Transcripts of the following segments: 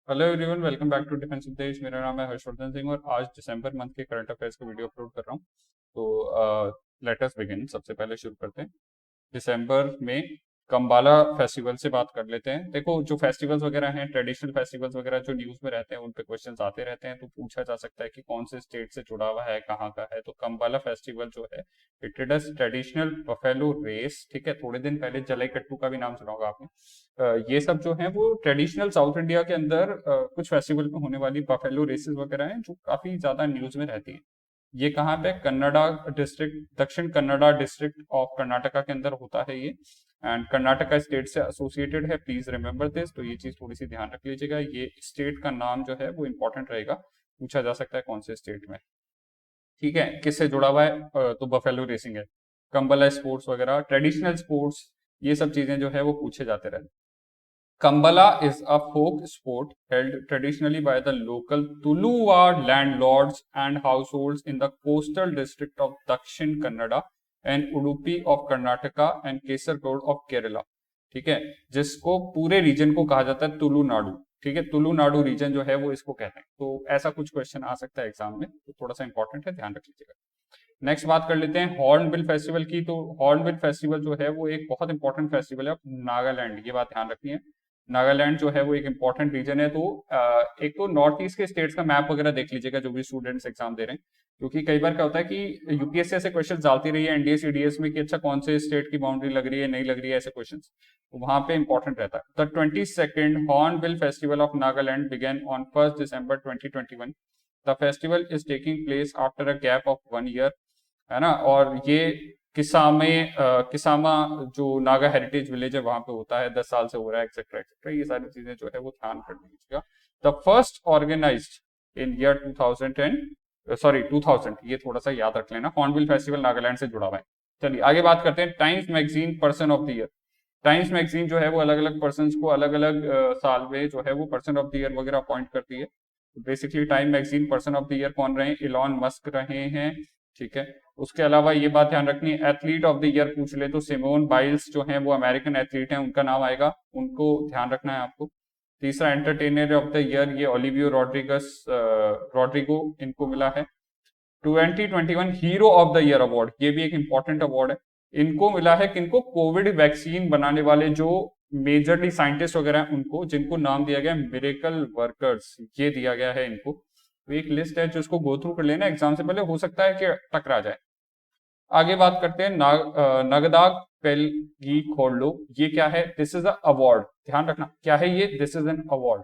Hello everyone, welcome back to defence देश। मेरा नाम है हर्षवर्धन सिंह और आज दिसंबर मंथ के करंट अफेयर्स का वीडियो अपलोड कर रहा हूँ। तो लेट अस बिगिन। सबसे पहले शुरू करते हैं दिसंबर में कंबाला फेस्टिवल से बात कर लेते हैं। देखो, जो फेस्टिवल्स वगैरह हैं, ट्रेडिशनल फेस्टिवल्स वगैरह जो न्यूज़ में रहते हैं, उन पे क्वेश्चंस आते रहते हैं। तो पूछा जा सकता है कि कौन से स्टेट से जुड़ा हुआ है, कहाँ का है। तो कंबाला फेस्टिवल जो है, it is traditional buffalo race. ठीक है, थोड़े दिन पहले जल्लीकट्टू का भी नाम सुना होगा आपने। ये सब जो है वो ट्रेडिशनल साउथ इंडिया के अंदर कुछ फेस्टिवल में होने वाली बफेलो रेसेस वगैरह हैं जो काफी ज्यादा न्यूज में रहती है। ये कहाँ पे? कन्नड़ा डिस्ट्रिक्ट, दक्षिण कन्नड़ा डिस्ट्रिक्ट ऑफ कर्नाटका के अंदर होता है ये। एंड कर्नाटका स्टेट से एसोसिएटेड है, प्लीज रिमेंबर दिस। तो ये चीज थोड़ी सी ध्यान रख लीजिएगा। ये स्टेट का नाम जो है वो इंपॉर्टेंट रहेगा, पूछा जा सकता है कौन से स्टेट में। ठीक है, किससे जुड़ा हुआ है? तो बफेलो रेसिंग है। कंबला स्पोर्ट्स वगैरह, ट्रेडिशनल स्पोर्ट्स, ये सब चीजें जो है वो पूछे जाते रहते हैं। Kambala is a folk sport held traditionally by the local Tuluvar landlords and households in the coastal district of Dakshin Kannada and Udupi of Karnataka and Kasaragod of Kerala. ठीक है, जिसको पूरे रीजन को कहा जाता है तुलु नाडु। ठीक है, तुलु नाडु रीजन जो है वो इसको कहते हैं। तो ऐसा कुछ क्वेश्चन आ सकता है एग्जाम में, तो थोड़ा सा इंपॉर्टेंट है, ध्यान रख लीजिएगा। नेक्स्ट बात कर लेते हैं हॉर्नबिल फेस्टिवल की। तो हॉर्नबिल फेस्टिवल जो है वो एक बहुत इंपॉर्टेंट फेस्टिवल है नागालैंड, ये बात ध्यान रखनी है। नागालैंड जो है वो एक इंपॉर्टेंट रीजन है। तो एक तो नॉर्थ ईस्ट के स्टेट्स का मैप वगैरह देख लीजिएगा जो भी स्टूडेंट्स एग्जाम दे रहे हैं, क्योंकि कई बार क्या होता है कि यूपीएससी ऐसे क्वेश्चन डालती रही है एनडीए सीडीएस में कि अच्छा कौन से स्टेट की बाउंड्री लग रही है, नहीं लग रही है, ऐसे क्वेश्चन। तो वहां पे इंपॉर्टेंट रहता है। The 22nd Hornbill festival of Nagaland began on 1 December 2021। The festival is taking place after a gap of 1 year, है ना। और ये किसामा जो नागा हेरिटेज विलेज है वहां पे होता है, 10 साल से हो रहा है, एक्सेट्रा एक्सेट्रा। ये सारी चीजें जो है वो ध्यान कर लीजिएगा। The first organised in year 2000, ये थोड़ा सा याद रख लेना। हॉर्नबिल फेस्टिवल नागालैंड से जुड़ा हुआ है। चलिए आगे बात करते हैं। Times magazine person of the year. Times magazine जो है वो अलग अलग पर्सन को अलग अलग साल में जो है वो पर्सन ऑफ द ईयर वगैरह अपॉइंट करती है। Basically time magazine person of the year कौन रहे? इलॉन मस्क रहे हैं। ठीक है, उसके अलावा ये बात ध्यान रखनी है, एथलीट ऑफ द ईयर पूछ ले तो सिमोन बाइल्स जो हैं वो अमेरिकन एथलीट हैं, उनका नाम आएगा, उनको ध्यान रखना है आपको। तीसरा एंटरटेनर ऑफ द ईयर, ये ओलिवियो रॉड्रिगो, इनको मिला है। 2021 hero of the year award, ये भी एक इंपॉर्टेंट अवार्ड है। इनको मिला है किनको? कोविड वैक्सीन बनाने वाले जो मेजरली साइंटिस्ट वगैरह हैं उनको, जिनको नाम दिया गया मिरेकल वर्कर्स, ये दिया गया है इनको। तो एक लिस्ट है जिसको गो थ्रू कर लेना एग्जाम से पहले, हो सकता है कि टकरा जाए। आगे बात करते हैं नगदाग पेलगी खोलो, ये क्या है? दिस इज अ अवार्ड, ध्यान रखना क्या है ये, दिस इज एन अवार्ड।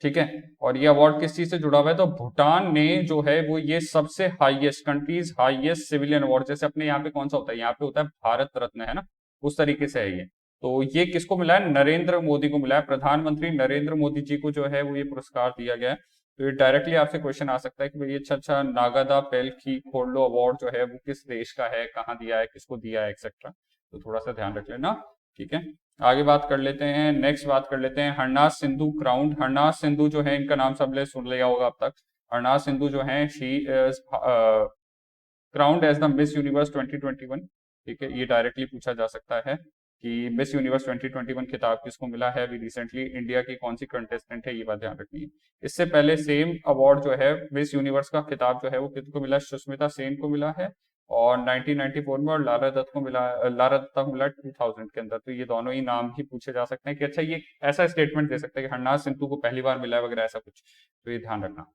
ठीक है, और ये अवार्ड किस चीज से जुड़ा हुआ है? तो भूटान ने जो है वो ये सबसे highest, countries highest civilian award, जैसे अपने यहाँ पे कौन सा होता है, यहाँ पे होता है भारत रत्न, है ना, उस तरीके से है ये। तो ये किसको मिला है? नरेंद्र मोदी को मिला है। प्रधानमंत्री नरेंद्र मोदी जी को जो है वो ये पुरस्कार दिया गया है। तो ये डायरेक्टली आपसे क्वेश्चन आ सकता है कि भाई अच्छा अच्छा, नागादा पेलखी खोलो अवार्ड जो है वो किस देश का है, कहाँ दिया है, किसको दिया है, एक्सेट्रा। तो थोड़ा सा ध्यान रख लेना। ठीक है, आगे बात कर लेते हैं। नेक्स्ट बात कर लेते हैं हरनाज सिंधु क्राउंड। हरनाज सिंधु जो है, इनका नाम सबने सुन लिया होगा अब तक। हरनाज सिंधु जो है she is crowned as the Miss Universe 2021। ठीक है, ये डायरेक्टली पूछा जा सकता है कि मिस यूनिवर्स 2021 खिताब किसको मिला है अभी रिसेंटली, इंडिया की कौन सी कंटेस्टेंट है, ये बात ध्यान रखनी है। इससे पहले सेम अवार्ड जो है मिस यूनिवर्स का खिताब जो है वो किसको मिला? सुष्मिता सेन को मिला है, और 1994 में, और लारा दत्ता को मिला 2000 के अंदर। तो ये दोनों ही नाम ही पूछे जा सकते हैं कि अच्छा ये ऐसा स्टेटमेंट दे सकते हैं कि हरनाज सिंधु को पहली बार मिला है वगैरह, ऐसा कुछ। तो ये ध्यान रखना।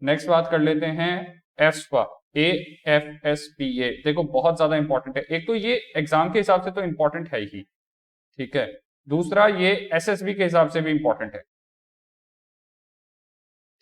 नेक्स्ट बात कर लेते हैं एफस्पा, AFSPA। देखो बहुत ज्यादा इंपॉर्टेंट है। एक तो ये एग्जाम के हिसाब से तो इंपॉर्टेंट है ही, ठीक है। दूसरा ये SSB के हिसाब से भी इंपॉर्टेंट है,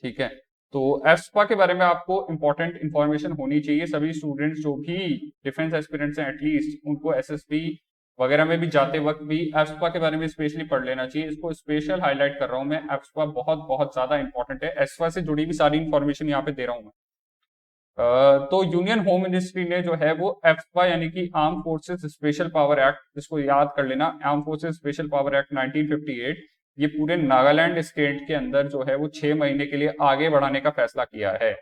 ठीक है। तो एफस्पा के बारे में आपको इंपॉर्टेंट इंफॉर्मेशन होनी चाहिए। सभी स्टूडेंट्स जो भी डिफेंस एस्पिरेंट्स हैं एटलीस्ट, उनको SSB वगैरह में भी जाते वक्त भी एफस्पा के बारे में स्पेशली पढ़ लेना चाहिए। इसको स्पेशल हाईलाइट कर रहा हूं मैं, एफस्पा बहुत बहुत ज्यादा इंपॉर्टेंट है। एफस्पा से जुड़ी भी सारी इंफॉर्मेशन यहाँ पे दे रहा हूं मैं। तो यूनियन होम मिनिस्ट्री ने जो है वो एफस्पा यानी कि arm forces special power act, इसको याद कर लेना, arm forces special power act 1958, ये पूरे नागालैंड स्टेट के अंदर जो है वो 6 महीने के लिए आगे बढ़ाने का फैसला किया है।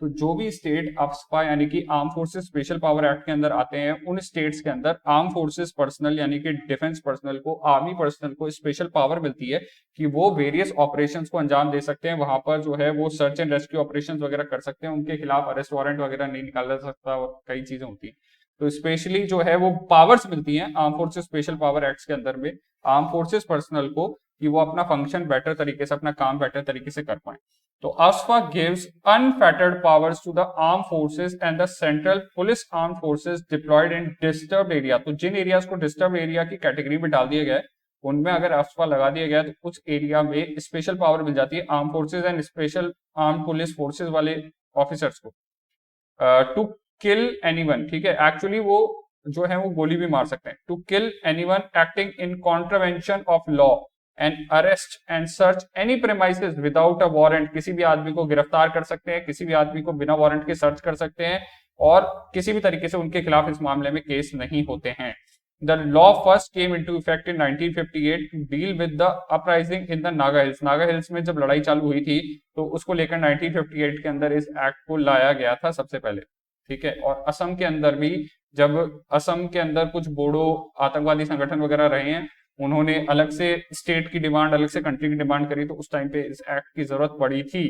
तो जो भी स्टेट अफ्स्पा यानी कि arm forces special power act के अंदर आते हैं, उन स्टेट्स के अंदर आर्म फोर्सेस पर्सनल यानी कि डिफेंस पर्सनल को, आर्मी पर्सनल को स्पेशल पावर मिलती है कि वो वेरियस ऑपरेशंस को अंजाम दे सकते हैं। वहां पर जो है वो सर्च एंड रेस्क्यू ऑपरेशंस वगैरह कर सकते हैं, उनके खिलाफ अरेस्ट वारंट वगैरह नहीं निकाला जा सकता और कई चीजें होती हैं। तो स्पेशली जो है वो पावर्स मिलती हैं arm forces special power act के अंदर में आर्म फोर्सेस पर्सनल को कि वो अपना फंक्शन बेटर तरीके से, अपना काम बेटर तरीके से कर पाए। तो AFSPA gives unfettered powers to the armed forces and the central police armed forces deployed in disturbed area। तो जिन एरियाज को डिस्टर्ब एरिया की कैटेगरी में डाल दिया गया है, उनमें अगर AFSPA लगा दिया गया तो कुछ एरिया में स्पेशल पावर मिल जाती है arm forces and special arm police forces वाले ऑफिसर्स को टू किल एनीवन। ठीक है, एक्चुअली वो जो है वो गोली भी मार सकते हैं। To kill anyone acting in contravention of law and arrest and search any premises without a warrant. किसी भी आदमी को गिरफ्तार कर सकते हैं, किसी भी आदमी को बिना वारंट के सर्च कर सकते हैं और किसी भी तरीके से उनके खिलाफ इस मामले में केस नहीं होते हैं। The law first came into effect in 1958 to deal with the uprising in the Naga Hills. Naga Hills में जब लड़ाई चालू हुई थी तो उसको लेकर 1958 के अंदर इस एक्ट को लाया गया था सबसे पहले। ठीक है, और असम के अंदर भी जब असम के अंदर कुछ बोडो आतंकवादी संगठन वगैरह रहे हैं, उन्होंने अलग से स्टेट की डिमांड, अलग से कंट्री की डिमांड करी, तो उस टाइम पे इस एक्ट की जरूरत पड़ी थी।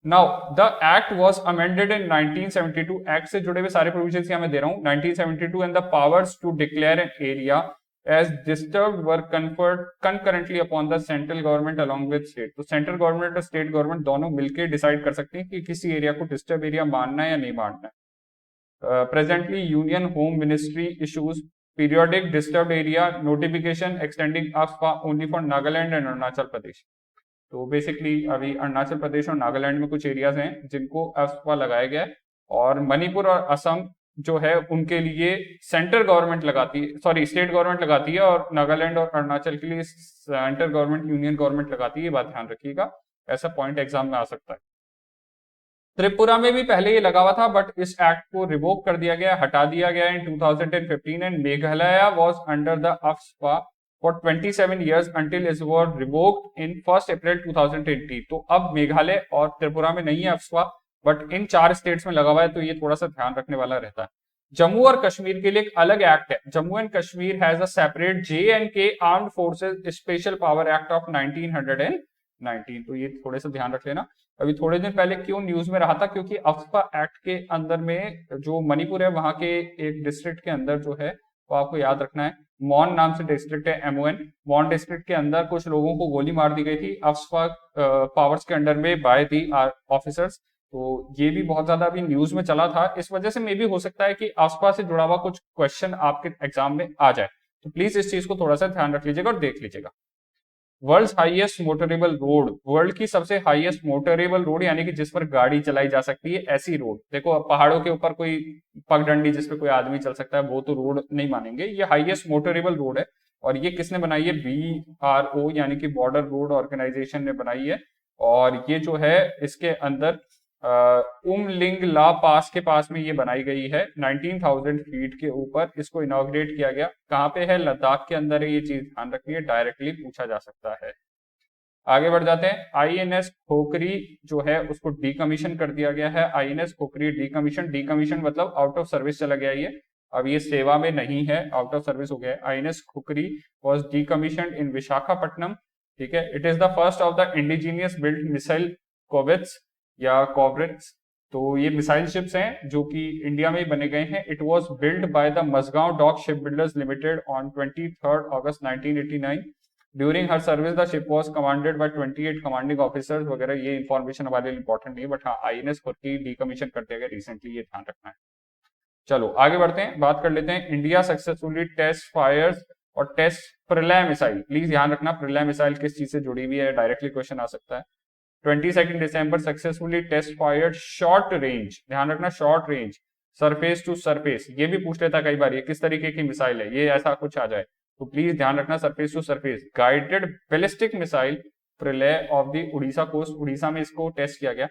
Now the act was amended in 1972। Act से जुड़े हुए सारे प्रोविजंस मैं दे रहा हूं। 1972 and the powers to declare an area as disturbed were conferred concurrently upon the central government along with state. तो सेंट्रल गवर्नमेंट और स्टेट गवर्नमेंट दोनों मिलकर डिसाइड कर सकते हैं कि किसी एरिया को डिस्टर्ब एरिया मानना है या नहीं मानना है। Presently union home ministry issues periodic disturbed area notification extending AFSPA only for Nagaland and Arunachal Pradesh. तो बेसिकली अभी अरुणाचल प्रदेश और नागालैंड में कुछ एरियाज हैं जिनको AFSPA लगाया गया है, और मणिपुर और असम जो है उनके लिए सेंट्रल गवर्नमेंट लगाती है, सॉरी स्टेट गवर्नमेंट लगाती है, और नागालैंड और अरुणाचल के लिए सेंट्रल गवर्नमेंट, यूनियन गवर्नमेंट लगाती है। ये बात ध्यान रखिएगा, ऐसा पॉइंट एग्जाम में आ सकता है। त्रिपुरा में भी पहले ये लगा हुआ था बट इस एक्ट को रिवोक कर दिया गया, हटा दिया गया इन 2015 and Meghalaya was under the AFSPA for 27 years until it was revoked in 1st April 2020। तो अब मेघालय और त्रिपुरा में नहीं है AFSPA, बट इन 4 स्टेट्स में लगा हुआ है, तो ये थोड़ा सा ध्यान रखने वाला रहता है। जम्मू और कश्मीर के लिए एक अलग एक्ट है। Jammu and Kashmir has a separate JNK armed forces special power act of 1919। तो ये थोड़े से ध्यान रख लेना। अभी थोड़े दिन पहले क्यों न्यूज में रहा था, क्योंकि AFSPA एक्ट के अंदर में जो मणिपुर है वहां के एक डिस्ट्रिक्ट के अंदर जो है वो आपको याद रखना है, मॉन नाम से डिस्ट्रिक्ट है, MON। मॉन डिस्ट्रिक्ट के अंदर कुछ लोगों को गोली मार दी गई थी AFSPA पावर्स के अंडर में बाय दी ऑफिसर्स। तो ये भी बहुत ज्यादा अभी न्यूज में चला था, इस वजह से मे भी हो सकता है कि AFSPA से जुड़ा हुआ कुछ क्वेश्चन आपके एग्जाम में आ जाए, तो प्लीज इस चीज को थोड़ा सा ध्यान रख लीजिएगा और देख लीजिएगा। World highest motorable road, world की सबसे हाईएस्ट मोटरेबल रोड यानी कि जिस पर गाड़ी चलाई जा सकती है, ऐसी रोड। देखो पहाड़ों के ऊपर कोई पगडंडी जिस पे कोई आदमी चल सकता है वो तो रोड नहीं मानेंगे, ये हाईएस्ट मोटरेबल रोड है। और ये किसने बनाई है? BRO यानी कि बॉर्डर रोड ऑर्गेनाइजेशन ने बनाई है। और ये जो है इसके अंदर उमलिंग ला पास के पास में ये बनाई गई है, 19,000 फीट के ऊपर इसको इनॉग्रेट किया गया। कहाँ पे है? लद्दाख के अंदर है। ये चीज ध्यान रखिए, डायरेक्टली पूछा जा सकता है। आगे बढ़ जाते हैं। INS खोखरी जो है उसको डीकमीशन कर दिया गया है। INS खोखरी डीकमीशन, डीकमीशन मतलब आउट ऑफ सर्विस चला गया ये, अब ये सेवा में नहीं है, आउट ऑफ सर्विस हो गया है। INS खोखरी वॉज डीकमीशन इन विशाखापट्टनम। ठीक है, it is the first of the indigenous build missile corvettes या कॉर्वेट्स। तो ये मिसाइल शिप्स हैं जो कि इंडिया में ही बने गए हैं। It was build by the Mazagaon dock ship builders limited on 23 अगस्त 1989। During her service the ship was commanded by 28 commanding officers वगैरह। ये इंफॉर्मेशन हमारे लिए इंपॉर्टेंट नहीं है, बट हाँ INS खुद की डीकमीशन कर दिया गया रिसेंटली, ये ध्यान रखना है। चलो आगे बढ़ते हैं, बात कर लेते हैं। इंडिया सक्सेसफुली टेस्ट फायर्स और टेस्ट प्रलय मिसाइल। प्लीज ध्यान रखना प्रलय मिसाइल किस चीज से जुड़ी हुई है, डायरेक्टली क्वेश्चन आ सकता है। 22 दिसंबर successfully test fired short range, ध्यान रखना short range surface to surface. ये भी पूछ लेता कई बार ये किस तरीके की मिसाइल है, ये ऐसा कुछ आ जाए तो प्लीज ध्यान रखना surface to surface guided ballistic missile Pralay off the Orissa coast, Orissa में इसको टेस्ट किया गया।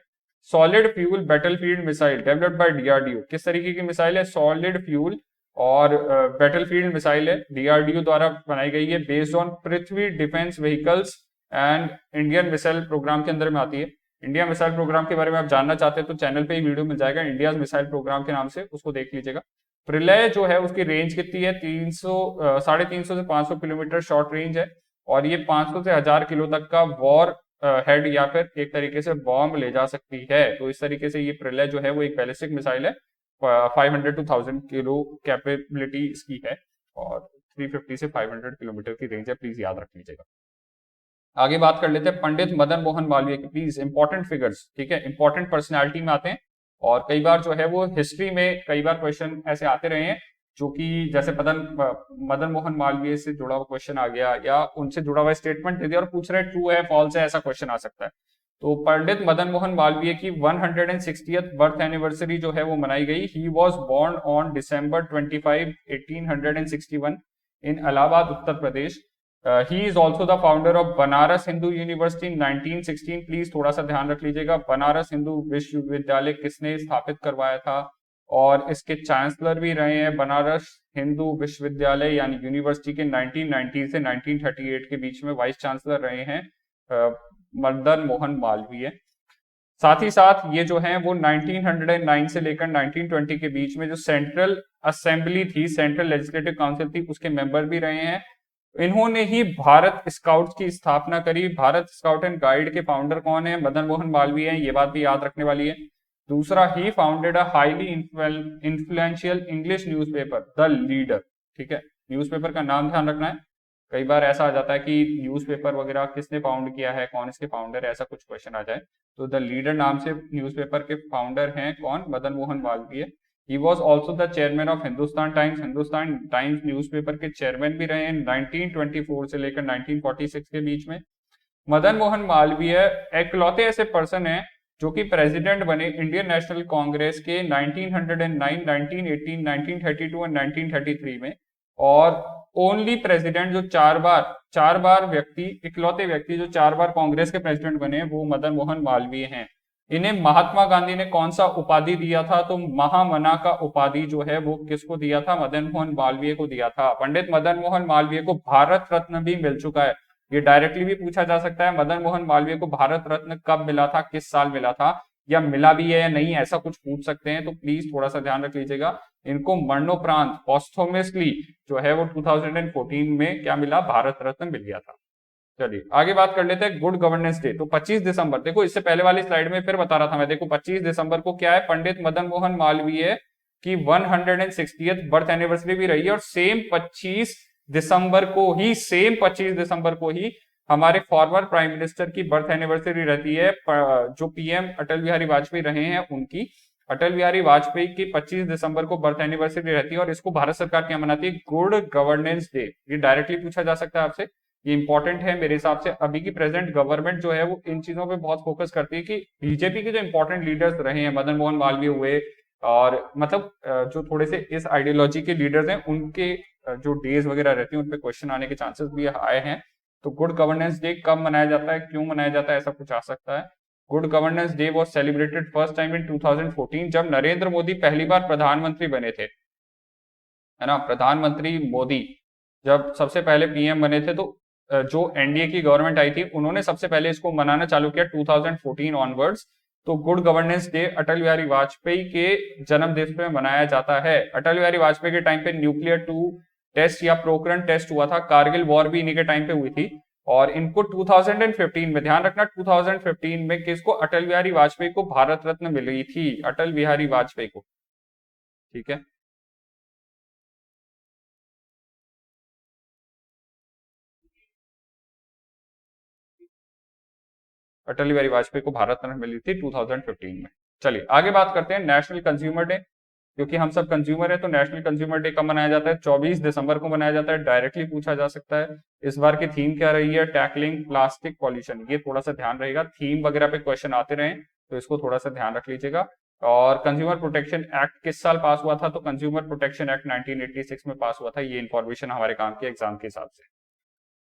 Solid fuel battlefield missile developed by DRDO, किस तरीके की मिसाइल है? सॉलिड फ्यूल और बैटलफील्ड मिसाइल है, DRDO द्वारा बनाई गई है, based on Prithvi defence vehicles and Indian missile programme के अंदर में आती है। इंडिया मिसाइल प्रोग्राम के बारे में आप जानना चाहते हैं तो चैनल पे ही वीडियो मिल जाएगा, इंडिया मिसाइल प्रोग्राम के नाम से, उसको देख लीजिएगा। प्रलय जो है उसकी रेंज कितनी है, 350 से 500 किलोमीटर शॉर्ट रेंज है, और ये 500 से 1000 किलो तक का वॉर हेड या फिर एक तरीके से बॉम्ब ले जा सकती है। तो इस तरीके से ये प्रलय जो है वो एक बैलिस्टिक मिसाइल है, 500 to 1000 किलो कैपेबिलिटी इसकी है, और 350 से 500 किलोमीटर की रेंज है, प्लीज याद रख लीजिएगा। आगे बात कर लेते हैं पंडित मदन मोहन मालवीय की, प्लीज इंपॉर्टेंट फिगर्स, ठीक है, इंपॉर्टेंट पर्सनैलिटी में आते हैं, और कई बार जो है वो हिस्ट्री में कई बार क्वेश्चन ऐसे आते रहे हैं जो कि जैसे मदन मोहन मालवीय से जुड़ा हुआ क्वेश्चन आ गया, या उनसे जुड़ा हुआ स्टेटमेंट दे दिया और पूछ रहे ट्रू है फॉल्स है, ऐसा क्वेश्चन आ सकता है। तो पंडित मदन मोहन मालवीय की 160th बर्थ एनिवर्सरी जो है वो मनाई गई। He was born on December 25, 1861 in Allahabad, Uttar Pradesh. He is also the founder of Banaras Hindu University in 1916। Please थोड़ा सा ध्यान रख लीजिएगा, बनारस हिंदू विश्वविद्यालय किसने स्थापित करवाया था, और इसके चांसलर भी रहे हैं बनारस हिंदू विश्वविद्यालय यानी यूनिवर्सिटी के 1990 से 1938 के बीच में वाइस चांसलर रहे हैं मदन मोहन मालवीय। साथ ही साथ ये जो है वो 1909 से लेकर 1920 के बीच में जो सेंट्रल असेंबली थी, सेंट्रल लेजिस्लेटिव काउंसिल थी, उसके मेंबर भी रहे हैं। इन्होंने ही भारत स्काउट की स्थापना करी। भारत स्काउट एंड गाइड के फाउंडर कौन है, मदन मोहन मालवीय है, ये बात भी याद रखने वाली है। दूसरा, he founded a highly influential English newspaper the leader, ठीक है, न्यूज़पेपर का नाम ध्यान रखना है, कई बार ऐसा आ जाता है कि न्यूज़पेपर वगैरह किसने फाउंड किया है, कौन इसके फाउंडर है, ऐसा कुछ क्वेश्चन आ जाए तो द लीडर नाम से न्यूज़पेपर के फाउंडर हैं कौन, Madan Mohan Malviya. He was also the chairman of Hindustan times, Hindustan times newspaper के चेयरमैन भी रहे हैं 1924 से लेकर 1946 के बीच में। मदन मोहन मालवीय एकलौते ऐसे पर्सन है जो कि प्रेसिडेंट बने इंडियन नेशनल कांग्रेस के 1909, 1918, 1932 और 1933 में, और ओनली प्रेसिडेंट जो चार बार व्यक्ति, इकलौते व्यक्ति जो 4 बार कांग्रेस के प्रेसिडेंट बने वो मदन मोहन मालवीय हैं। इन्हें महात्मा गांधी ने कौन सा उपाधि दिया था, तो महामना का उपाधि जो है वो किसको दिया था, मदन मोहन मालवीय को दिया था। पंडित मदन मोहन मालवीय को भारत रत्न भी मिल चुका है, ये डायरेक्टली भी पूछा जा सकता है, मदन मोहन मालवीय को भारत रत्न कब मिला था, किस साल मिला था, या मिला भी है या नहीं, ऐसा कुछ पूछ सकते हैं, तो प्लीज थोड़ा सा ध्यान रख लीजिएगा। इनको मरणोपरांत पोस्टोमसली जो है वो 2014 में क्या मिला, भारत रत्न मिल गया था। चलिए आगे बात कर लेते हैं गुड गवर्नेंस डे। तो 25 दिसंबर, देखो इससे पहले वाली स्लाइड में फिर बता रहा था मैं, देखो 25 दिसंबर को क्या है, पंडित मदन मोहन मालवीय की 160th बर्थ एनिवर्सरी भी रही है, और सेम 25 दिसंबर को ही हमारे फॉर्मर प्राइम मिनिस्टर की बर्थ एनिवर्सरी रहती है, जो पीएम अटल बिहारी वाजपेयी रहे हैं उनकी। अटल बिहारी वाजपेयी की 25 दिसंबर को बर्थ एनिवर्सरी रहती है, और इसको भारत सरकार क्या मनाती है, गुड गवर्नेंस डे। ये डायरेक्टली पूछा जा सकता है आपसे, ये इंपॉर्टेंट है मेरे हिसाब से। अभी की प्रेजेंट गवर्नमेंट जो है वो इन चीजों पे बहुत फोकस करती है कि बीजेपी के जो इंपॉर्टेंट लीडर्स रहे हैं, मदन मोहन मालवीय हुए, और मतलब जो थोड़े से इस आइडियोलॉजी के लीडर्स हैं, उनके जो डेज वगैरह रहती है उन पे क्वेश्चन आने के चांसेस भी आए हैं। तो गुड गवर्नेंस डे कब मनाया जाता है, क्यों मनाया जाता है, ऐसा कुछ आ सकता है। Good governance day was celebrated first time in 2014, जब नरेंद्र मोदी पहली बार प्रधानमंत्री बने थे, है ना, प्रधानमंत्री मोदी जब सबसे पहले पीएम बने थे, तो जो एनडीए की गवर्नमेंट आई थी उन्होंने सबसे पहले इसको मनाना चालू किया 2014 ऑनवर्ड्स। तो good governance day Atal Bihari Vajpayee के जन्म दिवस पे मनाया जाता है। अटल बिहारी वाजपेयी के टाइम पे न्यूक्लियर 2 टेस्ट या पोखरण टेस्ट हुआ था, कारगिल वॉर भी इन्हीं के टाइम पे हुई थी, और इनको 2015 में, ध्यान रखना 2015 में किसको, अटल बिहारी वाजपेयी को भारत रत्न मिली थी, अटल बिहारी वाजपेयी को, ठीक है। अटल बिहारी वाजपेयी को भारत रत्न मिली थी 2015 में। चलिए आगे बात करते हैं नेशनल कंज्यूमर डे, क्योंकि हम सब कंज्यूमर है तो नेशनल कंज्यूमर डे कब मनाया जाता है, 24 दिसंबर को मनाया जाता है, डायरेक्टली पूछा जा सकता है। इस बार की थीम क्या रही है, टैकलिंग प्लास्टिक पॉल्यूशन, ये थोड़ा सा ध्यान रहेगा, थीम वगैरह पे क्वेश्चन आते रहे तो इसको थोड़ा सा ध्यान रख लीजिएगा। और कंज्यूमर प्रोटेक्शन एक्ट किस साल पास हुआ था, तो कंज्यूमर प्रोटेक्शन एक्ट 1986 में पास हुआ था, ये इंफॉर्मेशन हमारे काम के एग्जाम के हिसाब से।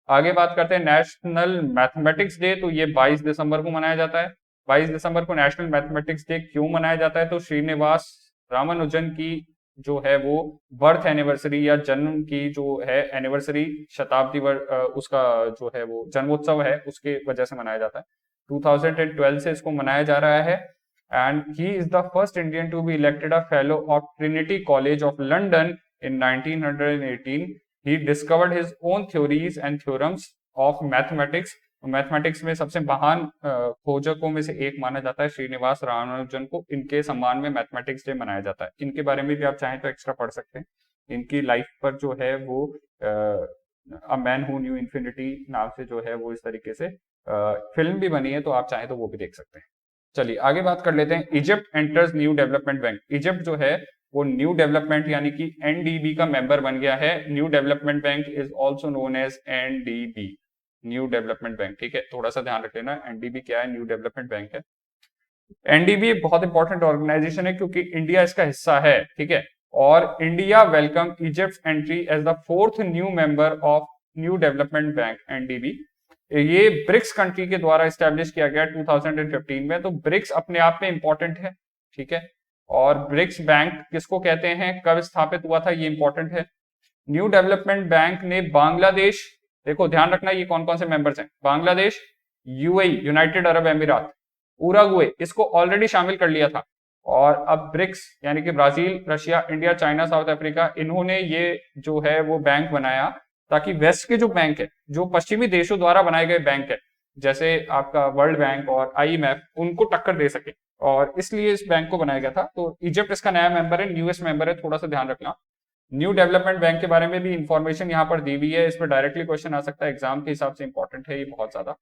आगे बात करते हैं नेशनल मैथमेटिक्स डे, तो ये 22 दिसंबर को मनाया जाता है। 22 दिसंबर को नेशनल मैथमेटिक्स डे क्यों मनाया जाता है, तो श्रीनिवास रामानुजन की जो है वो बर्थ एनिवर्सरी या जन्म की जो है एनिवर्सरी, शताब्दी उसका जो है वो जन्मोत्सव है, उसके वजह से मनाया जाता है। 2012 से इसको मनाया जा रहा है and he is the first Indian to be elected a fellow of Trinity College of London in 1918. He discovered his own theories and theorems of mathematics. Mathematics में सबसे महान खोजकों में से एक माना जाता है श्रीनिवास रामानुजन को. इनके सम्मान में मैथमेटिक्स डे मनाया जाता है. इनके बारे में भी आप चाहें तो एक्स्ट्रा पढ़ सकते हैं. इनकी लाइफ पर जो है वो a man who new infinity नाम से जो है वो इस तरीके से फिल्म भी बनी है, तो आप चाहें तो वो भी देख सकते हैं. चलिए आगे बात कर लेते हैं. Egypt enters new Development bank. Egypt जो है वो न्यू डेवलपमेंट यानी कि एनडीबी का मेंबर बन गया है. New Development Bank is also known as NDB, New Development Bank. ठीक है, थोड़ा सा ध्यान रख लेना. एनडीबी क्या है? न्यू डेवलपमेंट बैंक है. एनडीबी एक बहुत इंपॉर्टेंट ऑर्गेनाइजेशन है क्योंकि इंडिया इसका हिस्सा है. ठीक है, और India welcome Egypt entry as the 4th new member of New Development Bank NDB. ये ब्रिक्स कंट्री के द्वारा एस्टेब्लिश किया गया 2015 में. तो ब्रिक्स अपने आप में इंपॉर्टेंट है. ठीक है, और ब्रिक्स बैंक किसको कहते हैं, कब स्थापित हुआ था, ये इंपॉर्टेंट है. न्यू डेवलपमेंट बैंक ने बांग्लादेश, देखो ध्यान रखना ये कौन कौन से मेंबर्स हैं, बांग्लादेश, यूएई यूनाइटेड अरब अमीरात, उरुग्वे, इसको ऑलरेडी शामिल कर लिया था. और अब ब्रिक्स यानी कि Brazil, Russia, India, China, south Africa, इन्होंने ये जो है वो बैंक बनाया ताकि वेस्ट के जो बैंक है, जो पश्चिमी देशों द्वारा बनाए गए बैंक है, जैसे आपका वर्ल्ड बैंक और आईएमएफ, उनको टक्कर दे सके, और इसलिए इस बैंक को बनाया गया था. तो इजिप्ट इसका नया मेंबर है, न्यूएस्ट मेंबर है, थोड़ा सा ध्यान रखना. न्यू डेवलपमेंट बैंक के बारे में भी इंफॉर्मेशन यहाँ पर दी हुई है. इस पर डायरेक्टली क्वेश्चन आ सकता है, एग्जाम के हिसाब से इंपॉर्टेंट है ये बहुत ज्यादा.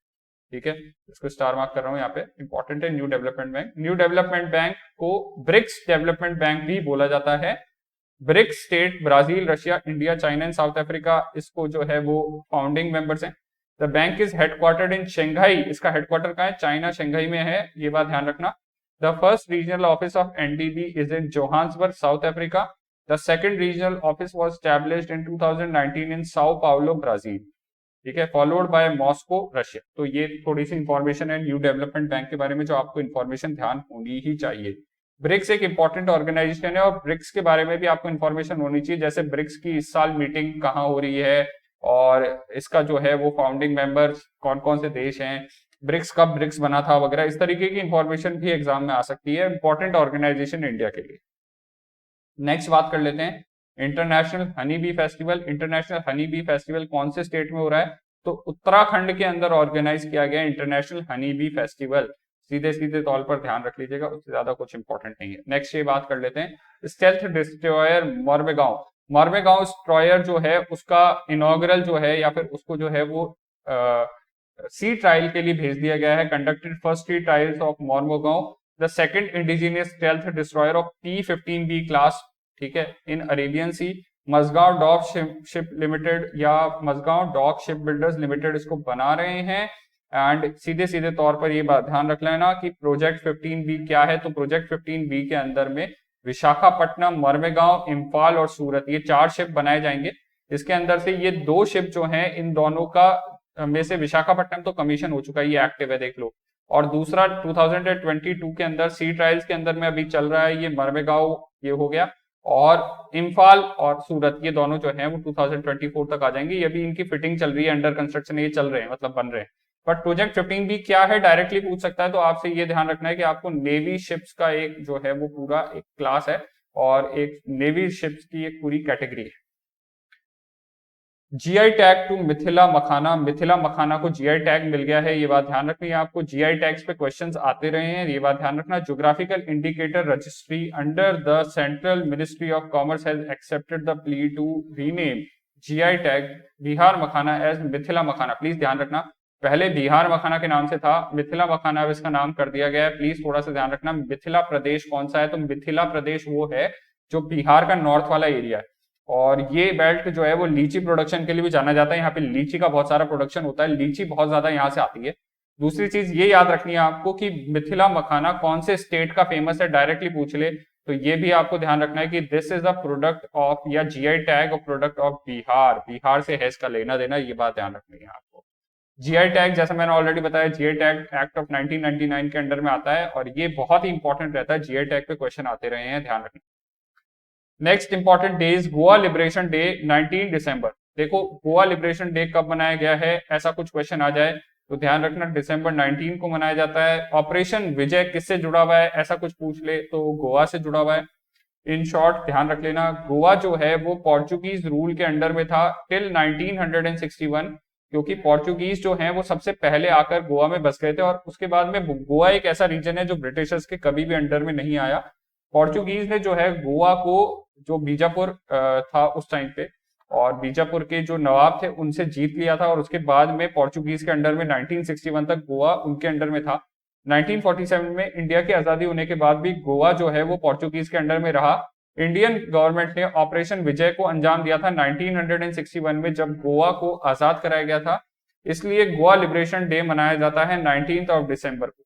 ठीक है, इसको स्टार मार्क कर रहा हूँ यहाँ पे, इंपॉर्टेंट है New Development Bank. New Development Bank को ब्रिक्स डेवलपमेंट बैंक भी बोला जाता है. BRICS state Brazil, Russia, India, China and South Africa, इसको जो है वो फाउंडिंग मेंबर्स हैं. The bank is headquartered in Shanghai. इसका हेडक्वार्टर कहाँ है? चाइना, शंघाई में है, ये बात ध्यान रखना. The first regional office of NDB is in Johannesburg, South Africa. The second regional office was established in 2019 in Sao Paulo, Brazil. ठीक है, फॉलोड बाय मॉस्को, रशिया. तो ये थोड़ी सी इंफॉर्मेशन है न्यू डेवलपमेंट बैंक के बारे में जो आपको इंफॉर्मेशन ध्यान होनी ही चाहिए. ब्रिक्स एक इंपॉर्टेंट ऑर्गेनाइजेशन है और ब्रिक्स के बारे में भी आपको इंफॉर्मेशन होनी चाहिए, जैसे ब्रिक्स की इस साल मीटिंग कहाँ हो रही है और इसका जो है वो फाउंडिंग मेंबर्स कौन कौन से देश हैं, ब्रिक्स कब ब्रिक्स बना था वगैरह, इस तरीके की इंफॉर्मेशन भी एग्जाम में आ सकती है. इंपॉर्टेंट ऑर्गेनाइजेशन इंडिया के लिए. नेक्स्ट बात कर लेते हैं international honey bee festival. International honey bee festival कौन से स्टेट में हो रहा है? तो उत्तराखंड के अंदर ऑर्गेनाइज किया गया इंटरनेशनल हनी बी फेस्टिवल. सीधे सीधे तौर पर ध्यान रख लीजिएगा, उससे ज्यादा कुछ इंपॉर्टेंट नहीं है. नेक्स्ट ये बात कर लेते हैं स्टेल्थ डिस्ट्रॉयर मॉर्बेगांव. मॉर्बेगांव डिस्ट्रॉयर जो है उसका इनॉग्रल जो है या फिर उसको जो है वो सी ट्रायल के लिए भेज दिया गया है. Conducted first sea trials of Mormugao, the second indigenous stealth destroyer of P-15B class. ठीक है, in Arabian sea. Mazagon dock ship limited या Mazagon dock ship builders limited इसको बना रहे हैं. एंड सीधे सीधे तौर पर ये बात ध्यान रख लेना कि प्रोजेक्ट 15B क्या है. तो प्रोजेक्ट 15B के अंदर में विशाखापट्टनम, मॉर्बेगांव, इम्फाल और सूरत, ये 4 शिप बनाए जाएंगे. इसके अंदर से ये 2 शिप जो हैं, इन दोनों का में से विशाखापट्टनम तो कमीशन हो चुका है, ये एक्टिव है, देख लो. और दूसरा 2022 के अंदर सी ट्रायल्स के अंदर में अभी चल रहा है, ये मॉर्बेगांव ये हो गया, और इम्फाल और सूरत ये दोनों जो हैं वो 2024 तक आ जाएंगे. ये भी इनकी फिटिंग चल रही है, अंडर कंस्ट्रक्शन, ये चल रहे हैं, मतलब बन रहे हैं. बट प्रोजेक्ट 15B क्या है डायरेक्टली पूछ सकता है, तो आपसे ये ध्यान रखना है कि आपको नेवी शिप्स का एक जो है वो पूरा एक क्लास है और एक नेवी शिप्स की एक पूरी कैटेगरी है. जीआई टैग टू मिथिला मखाना. मिथिला मखाना को जीआई टैग मिल गया है, ये बात ध्यान रखनी है आपको. जीआई टैग्स पे क्वेश्चंस आते रहे हैं, ये बात ध्यान रखना. Geographical indicator registry under the central ministry of commerce has accepted the plea to rename GI tag Bihar makhana as Mithila makhana. Please ध्यान रखना, पहले बिहार मखाना के नाम से था, मिथिला मखाना अब इसका नाम कर दिया गया है. प्लीज थोड़ा सा ध्यान रखना. मिथिला प्रदेश कौन सा है? तो मिथिला प्रदेश वो है जो बिहार का नॉर्थ वाला एरिया है, और ये बेल्ट जो है वो लीची प्रोडक्शन के लिए भी जाना जाता है. यहाँ पे लीची का बहुत सारा प्रोडक्शन होता है, लीची बहुत ज्यादा यहाँ से आती है. दूसरी चीज ये याद रखनी है आपको कि मिथिला मखाना कौन से स्टेट का फेमस है, डायरेक्टली पूछ ले तो ये भी आपको ध्यान रखना है कि this is a product of या GI tag of product of Bihar. Bihar से है इसका लेना देना, ये बात ध्यान रखनी है आपको. जीआई टैग जैसा मैंने ऑलरेडी बताया, जीआई टैग एक्ट ऑफ 1999 के अंडर में आता है और ये बहुत ही इंपॉर्टेंट रहता है. जीआई टैग पे क्वेश्चन आते रहे हैं, ध्यान रखना. Next important day is Goa liberation day 19 दिसंबर. देखो गोवा लिबरेशन डे कब मनाया गया है, ऐसा कुछ क्वेश्चन आ जाए तो ध्यान रखना दिसंबर 19 को मनाया जाता है। ऑपरेशन विजय किससे जुड़ा हुआ है, ऐसा कुछ पूछ ले तो गोवा से जुड़ा हुआ है। इन शॉर्ट ध्यान रख लेना, गोवा जो है वो पोर्चुगीज रूल के अंडर में था टिल 1961, क्योंकि पोर्चुगीज जो हैं वो सबसे पहले आकर गोवा में बस गए थे, और उसके बाद में गोवा एक ऐसा रीजन है जो ब्रिटिशर्स के कभी भी अंडर में नहीं आया। पोर्चुगीज ने जो है गोवा को, जो बीजापुर था उस टाइम पे, और बीजापुर के जो नवाब थे उनसे जीत लिया था, और उसके बाद में पोर्चुगीज के अंडर में 1961 तक गोवा उनके अंडर में था। 1947 में इंडिया की आजादी होने के बाद भी गोवा जो है वो पोर्चुगीज के अंडर में रहा। इंडियन गवर्नमेंट ने ऑपरेशन विजय को अंजाम दिया था 1961 में, जब गोवा को आजाद कराया गया था। इसलिए गोवा लिबरेशन डे मनाया जाता है 19 दिसंबर को।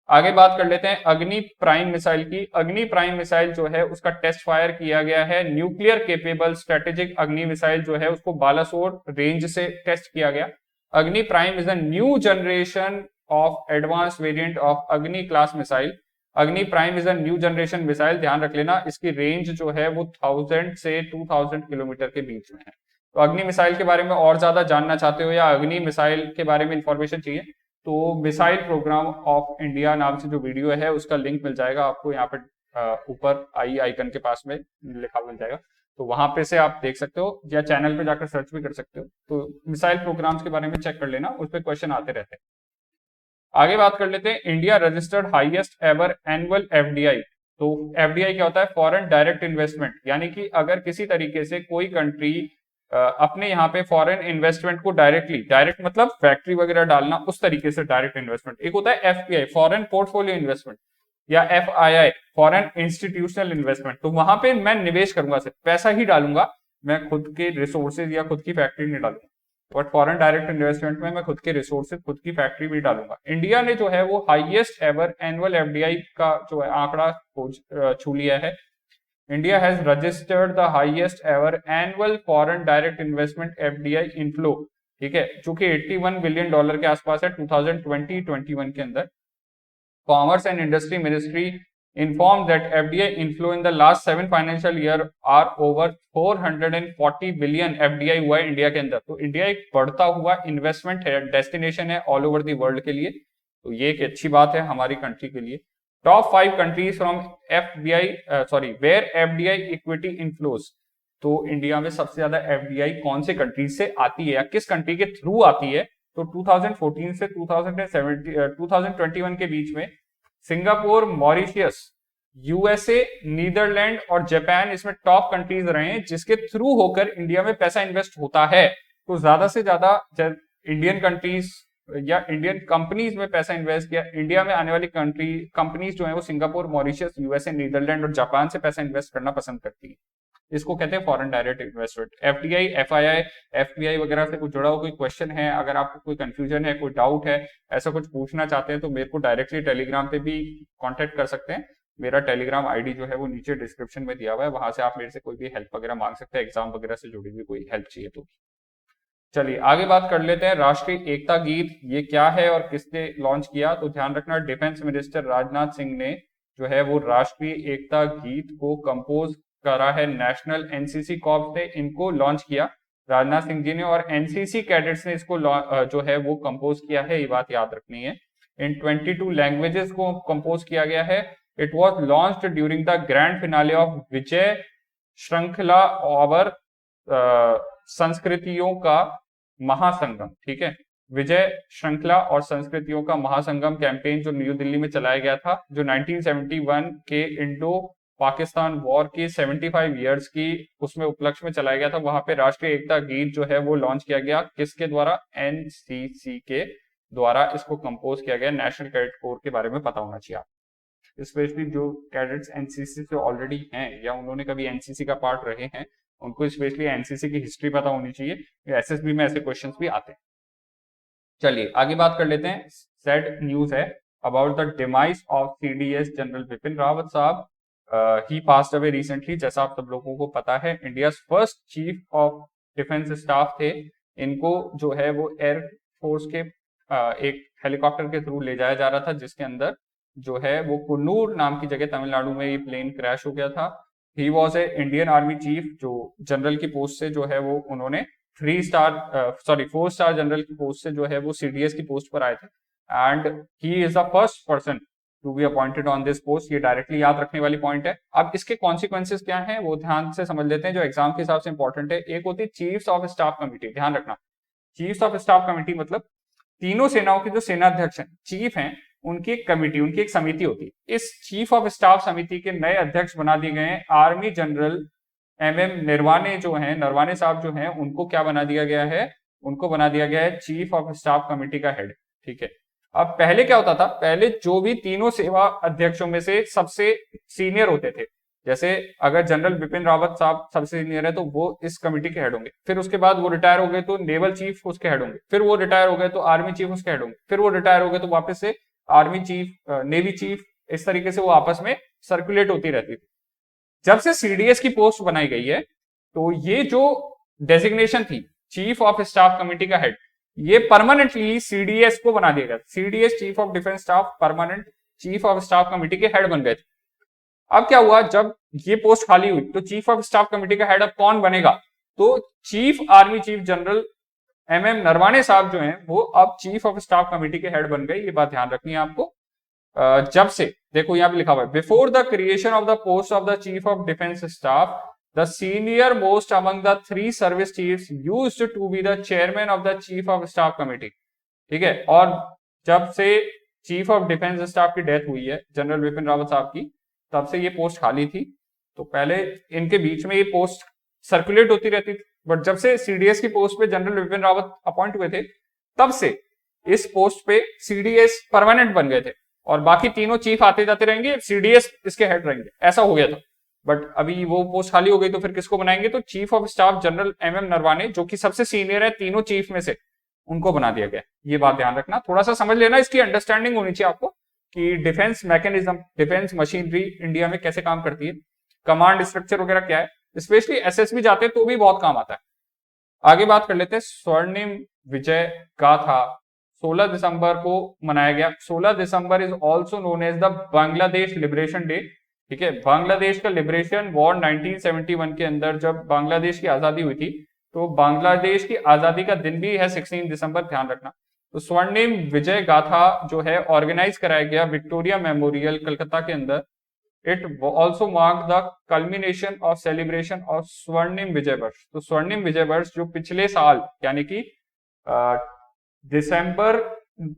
आगे बात कर लेते हैं अग्नि प्राइम मिसाइल की। अग्नि प्राइम मिसाइल जो है उसका टेस्ट फायर किया गया है। न्यूक्लियर केपेबल स्ट्रेटेजिक अग्नि मिसाइल जो है उसको बालासोर रेंज से टेस्ट किया गया। अग्नि prime is a new generation of advance variant of अग्नि क्लास मिसाइल। अग्नि prime is a new generation missile, ध्यान रख लेना। इसकी रेंज जो है वो 1000 से 2000 किलोमीटर के बीच में है। तो अग्नि मिसाइल के बारे में और ज्यादा जानना चाहते हो या अग्नि मिसाइल के बारे में इंफॉर्मेशन चाहिए तो मिसाइल प्रोग्राम ऑफ इंडिया नाम से जो वीडियो है उसका लिंक मिल जाएगा आपको, यहाँ पे ऊपर आई आइकन के पास में लिखा मिल जाएगा, तो वहां पे से आप देख सकते हो, या चैनल पे जाकर सर्च भी कर सकते हो। तो मिसाइल प्रोग्राम्स के बारे में चेक कर लेना, उस पर क्वेश्चन आते रहते हैं। आगे बात कर लेते हैं India registered highest ever annual FDI. तो एफडीआई क्या होता है, फॉरेन डायरेक्ट इन्वेस्टमेंट, यानी कि अगर किसी तरीके से कोई कंट्री अपने यहाँ पे फॉरेन इन्वेस्टमेंट को डायरेक्ट मतलब फैक्ट्री वगैरह डालना, उस तरीके से डायरेक्ट इन्वेस्टमेंट। एक होता है एफपीआई फॉरेन पोर्टफोलियो इन्वेस्टमेंट, या एफआईआई फॉरेन इंस्टीट्यूशनल इन्वेस्टमेंट। तो वहां पे मैं निवेश करूंगा, सिर्फ पैसा ही डालूंगा, मैं खुद के रिसोर्सेज या खुद की फैक्ट्री नहीं डालूंगा। बट फॉरेन डायरेक्ट इन्वेस्टमेंट में मैं खुद के रिसोर्सेज, खुद की फैक्ट्री भी डालूंगा। इंडिया ने जो है वो हाईएस्ट एवर एनुअल एफडीआई का जो है आंकड़ा छू लिया है। India has registered the highest ever annual foreign direct investment FDI inflow, ठीक है, जो कि $81 बिलियन के आसपास है 2020-21 के अंदर। Commerce and industry ministry informed that FDI inflow in the last 7 financial year are over 440 billion FDI हुआ है इंडिया के अंदर। तो इंडिया एक बढ़ता हुआ इन्वेस्टमेंट है, डेस्टिनेशन है ऑल ओवर दी वर्ल्ड के लिए, तो ये एक अच्छी बात है हमारी कंट्री के लिए। Top 5 countries from where FDI equity inflows. तो इंडिया में सबसे ज्यादा एफडीआई कौन से कंट्रीज से आती है या किस कंट्री के थ्रू आती है, तो 2014 से 2021 के बीच में सिंगापुर, मॉरिशियस, यूएसए, नीदरलैंड और जापान इसमें टॉप कंट्रीज रहे हैं जिसके थ्रू होकर इंडिया में पैसा इन्वेस्ट होता है। तो ज्यादा से ज्यादा इंडियन कंट्रीज या इंडियन कंपनीज में पैसा इन्वेस्ट किया। इंडिया में आने वाली कंपनीज जो है वो सिंगापुर, मॉरिशियस, यूएसए, नीदरलैंड और जापान से पैसा इन्वेस्ट करना पसंद करती है। इसको कहते हैं foreign direct investment. FDI, FII, FPI वगैरह से कुछ जुड़ा हुआ कोई क्वेश्चन है, अगर आपको कोई कंफ्यूजन है, कोई डाउट है, ऐसा कुछ पूछना चाहते हैं तो मेरे को डायरेक्टली टेलीग्राम पे भी कांटेक्ट कर सकते हैं। मेरा टेलीग्राम आईडी जो है वो नीचे डिस्क्रिप्शन में दिया हुआ है, वहां से आप मेरे से कोई भी हेल्प वगैरह मांग सकते हैं, एग्जाम वगैरह से जुड़ी हुई कोई हेल्प चाहिए तो। चलिए आगे बात कर लेते हैं राष्ट्रीय एकता गीत, ये क्या है और किसने लॉन्च किया। तो ध्यान रखना डिफेंस मिनिस्टर राजनाथ सिंह ने जो है वो राष्ट्रीय एकता गीत को कंपोज करा है। नेशनल एनसीसी कॉर्प्स ने इनको लॉन्च किया राजनाथ सिंह जी ने, और एनसीसी कैडेट्स ने इसको जो है वो कंपोज किया है, ये बात याद रखनी है। इन 22 लैंग्वेजेस को कंपोज किया गया है। It was launched during the grand finale of Vijay श्रृंखला और संस्कृतियों का महासंगम, ठीक है, विजय श्रृंखला और संस्कृतियों का महासंगम कैंपेन जो न्यू दिल्ली में चलाया गया था, जो 1971 के इंडो पाकिस्तान वॉर की 75 इयर्स की उसमें उपलक्ष्य में चलाया गया था। वहां पे राष्ट्रीय एकता गीत जो है वो लॉन्च किया गया, किसके द्वारा, एनसीसी के द्वारा इसको कंपोज किया गया। नेशनल कैडेट कोर के बारे में पता होना चाहिए आप, स्पेशली जो कैडेट्स एनसीसी से ऑलरेडी हैं या उन्होंने कभी एनसीसी का पार्ट रहे हैं, उनको स्पेशली एनसीसी की हिस्ट्री पता होनी चाहिए, एसएसबी में ऐसे क्वेश्चंस भी आते हैं। चलिए आगे बात कर लेते हैं। सैड न्यूज है about the demise of CDS general Bipin Rawat साहब। ही पास्ड अवे रिसेंटली, जैसा आप सब लोगों को पता है, India first chief of defence staff थे। इनको जो है वो एयर फोर्स के एक हेलीकॉप्टर के थ्रू ले जाया जा रहा था, जिसके अंदर जो है वो कुन्नूर नाम की जगह तमिलनाडु में ये प्लेन क्रैश हो गया था। He was a Indian army chief, जो जनरल की पोस्ट से जो है वो उन्होंने फोर स्टार जनरल की पोस्ट से जो है वो सीडीएस की पोस्ट पर आए थे, and he is the first person to be appointed on this post. ये डायरेक्टली याद रखने वाली पॉइंट है। अब इसके कॉन्सिक्वेंसेज क्या हैं वो ध्यान से समझ लेते हैं, जो एग्जाम के हिसाब से इंपॉर्टेंट है। एक होती है चीफ्स ऑफ स्टाफ कमिटी, ध्यान रखना, चीफ्स ऑफ स्टाफ कमिटी मतलब तीनों सेनाओं के जो सेनाध्यक्ष हैं, चीफ हैं, उनकी एक कमिटी, उनकी एक समिति होती है। इस चीफ ऑफ स्टाफ समिति के नए अध्यक्ष बना दिए गए हैं आर्मी जनरल एमएम नरवाने जो हैं, नरवाने साहब जो हैं, उनको क्या बना दिया गया है, उनको बना दिया गया है चीफ ऑफ स्टाफ कमेटी का हेड। ठीक है। अब पहले क्या होता था, पहले जो भी तीनों सेवा अध्यक्षों में से सबसे सीनियर होते थे, जैसे अगर जनरल बिपिन रावत साहब सबसे सीनियर है तो वो इस कमेटी के हेड होंगे, फिर उसके बाद वो रिटायर हो गए तो नेवल चीफ उसके हेड होंगे, फिर वो रिटायर हो गए तो आर्मी चीफ उसके हेड होंगे, फिर वो रिटायर हो गए तो वापस से आर्मी चीफ, नेवी चीफ, इस तरीके से वो आपस में सर्कुलेट होती रहती थी। जब से सीडीएस की पोस्ट बनाई गई है तो ये जो डेजिग्नेशन थी चीफ ऑफ स्टाफ कमेटी का हेड, ये परमानेंटली सीडीएस को बना दिया गया। CDS chief of defence staff permanent chief of staff committee के हेड बन गए थे। अब क्या हुआ, जब ये पोस्ट खाली हुई तो चीफ ऑफ स्टाफ कमेटी का हेड अब कौन बनेगा, तो chief army chief general MM Naravane साहब जो हैं वो अब चीफ ऑफ स्टाफ कमेटी के हेड बन गए। ये बात ध्यान रखनी है आपको। जब से, देखो यहां पे लिखा हुआ है, before the creation of the post of the chief of defence staff the senior most among the 3 service chiefs used to be the chairman of the chief of staff committee. ठीक है। और जब से चीफ ऑफ डिफेंस स्टाफ की death हुई है general Bipin Rawat साहब की, तब से ये पोस्ट खाली थी। तो पहले इनके बीच में ये पोस्ट सर्कुलेट होती रहती थी, बट जब से सीडीएस की पोस्ट पे जनरल बिपिन रावत अपॉइंट हुए थे, तब से इस पोस्ट पे सीडीएस परमानेंट बन गए थे और बाकी तीनों चीफ आते जाते रहेंगे, सीडीएस इसके हेड रहेंगे, ऐसा हो गया था। बट अभी वो पोस्ट खाली हो गई तो फिर किसको बनाएंगे, तो chief of staff general MM Naravane, जो कि सबसे सीनियर है तीनों चीफ में से, उनको बना दिया गया। ये बात ध्यान रखना, थोड़ा सा समझ लेना, इसकी अंडरस्टैंडिंग होनी चाहिए आपको कि defence mechanism, defence machinery India में कैसे काम करती है, कमांड स्ट्रक्चर वगैरह क्या है, स्पेशली एसएसबी जाते हैं तो भी बहुत काम आता है। आगे बात कर लेते हैं स्वर्णिम विजय गाथा 16 दिसंबर को मनाया गया। 16 दिसंबर is also known as the Bangladesh liberation day. ठीक है। बांग्लादेश का लिबरेशन वॉर 1971 के अंदर जब बांग्लादेश की आजादी हुई थी, तो बांग्लादेश की आजादी का दिन भी है 16 दिसंबर, ध्यान रखना। तो स्वर्णिम विजय गाथा जो है ऑर्गेनाइज कराया गया विक्टोरिया मेमोरियल कलकत्ता के अंदर। It also mark the culmination of celebration of स्वर्णिम विजय वर्ष। तो स्वर्णिम विजय वर्ष जो पिछले साल यानी कि दिसंबर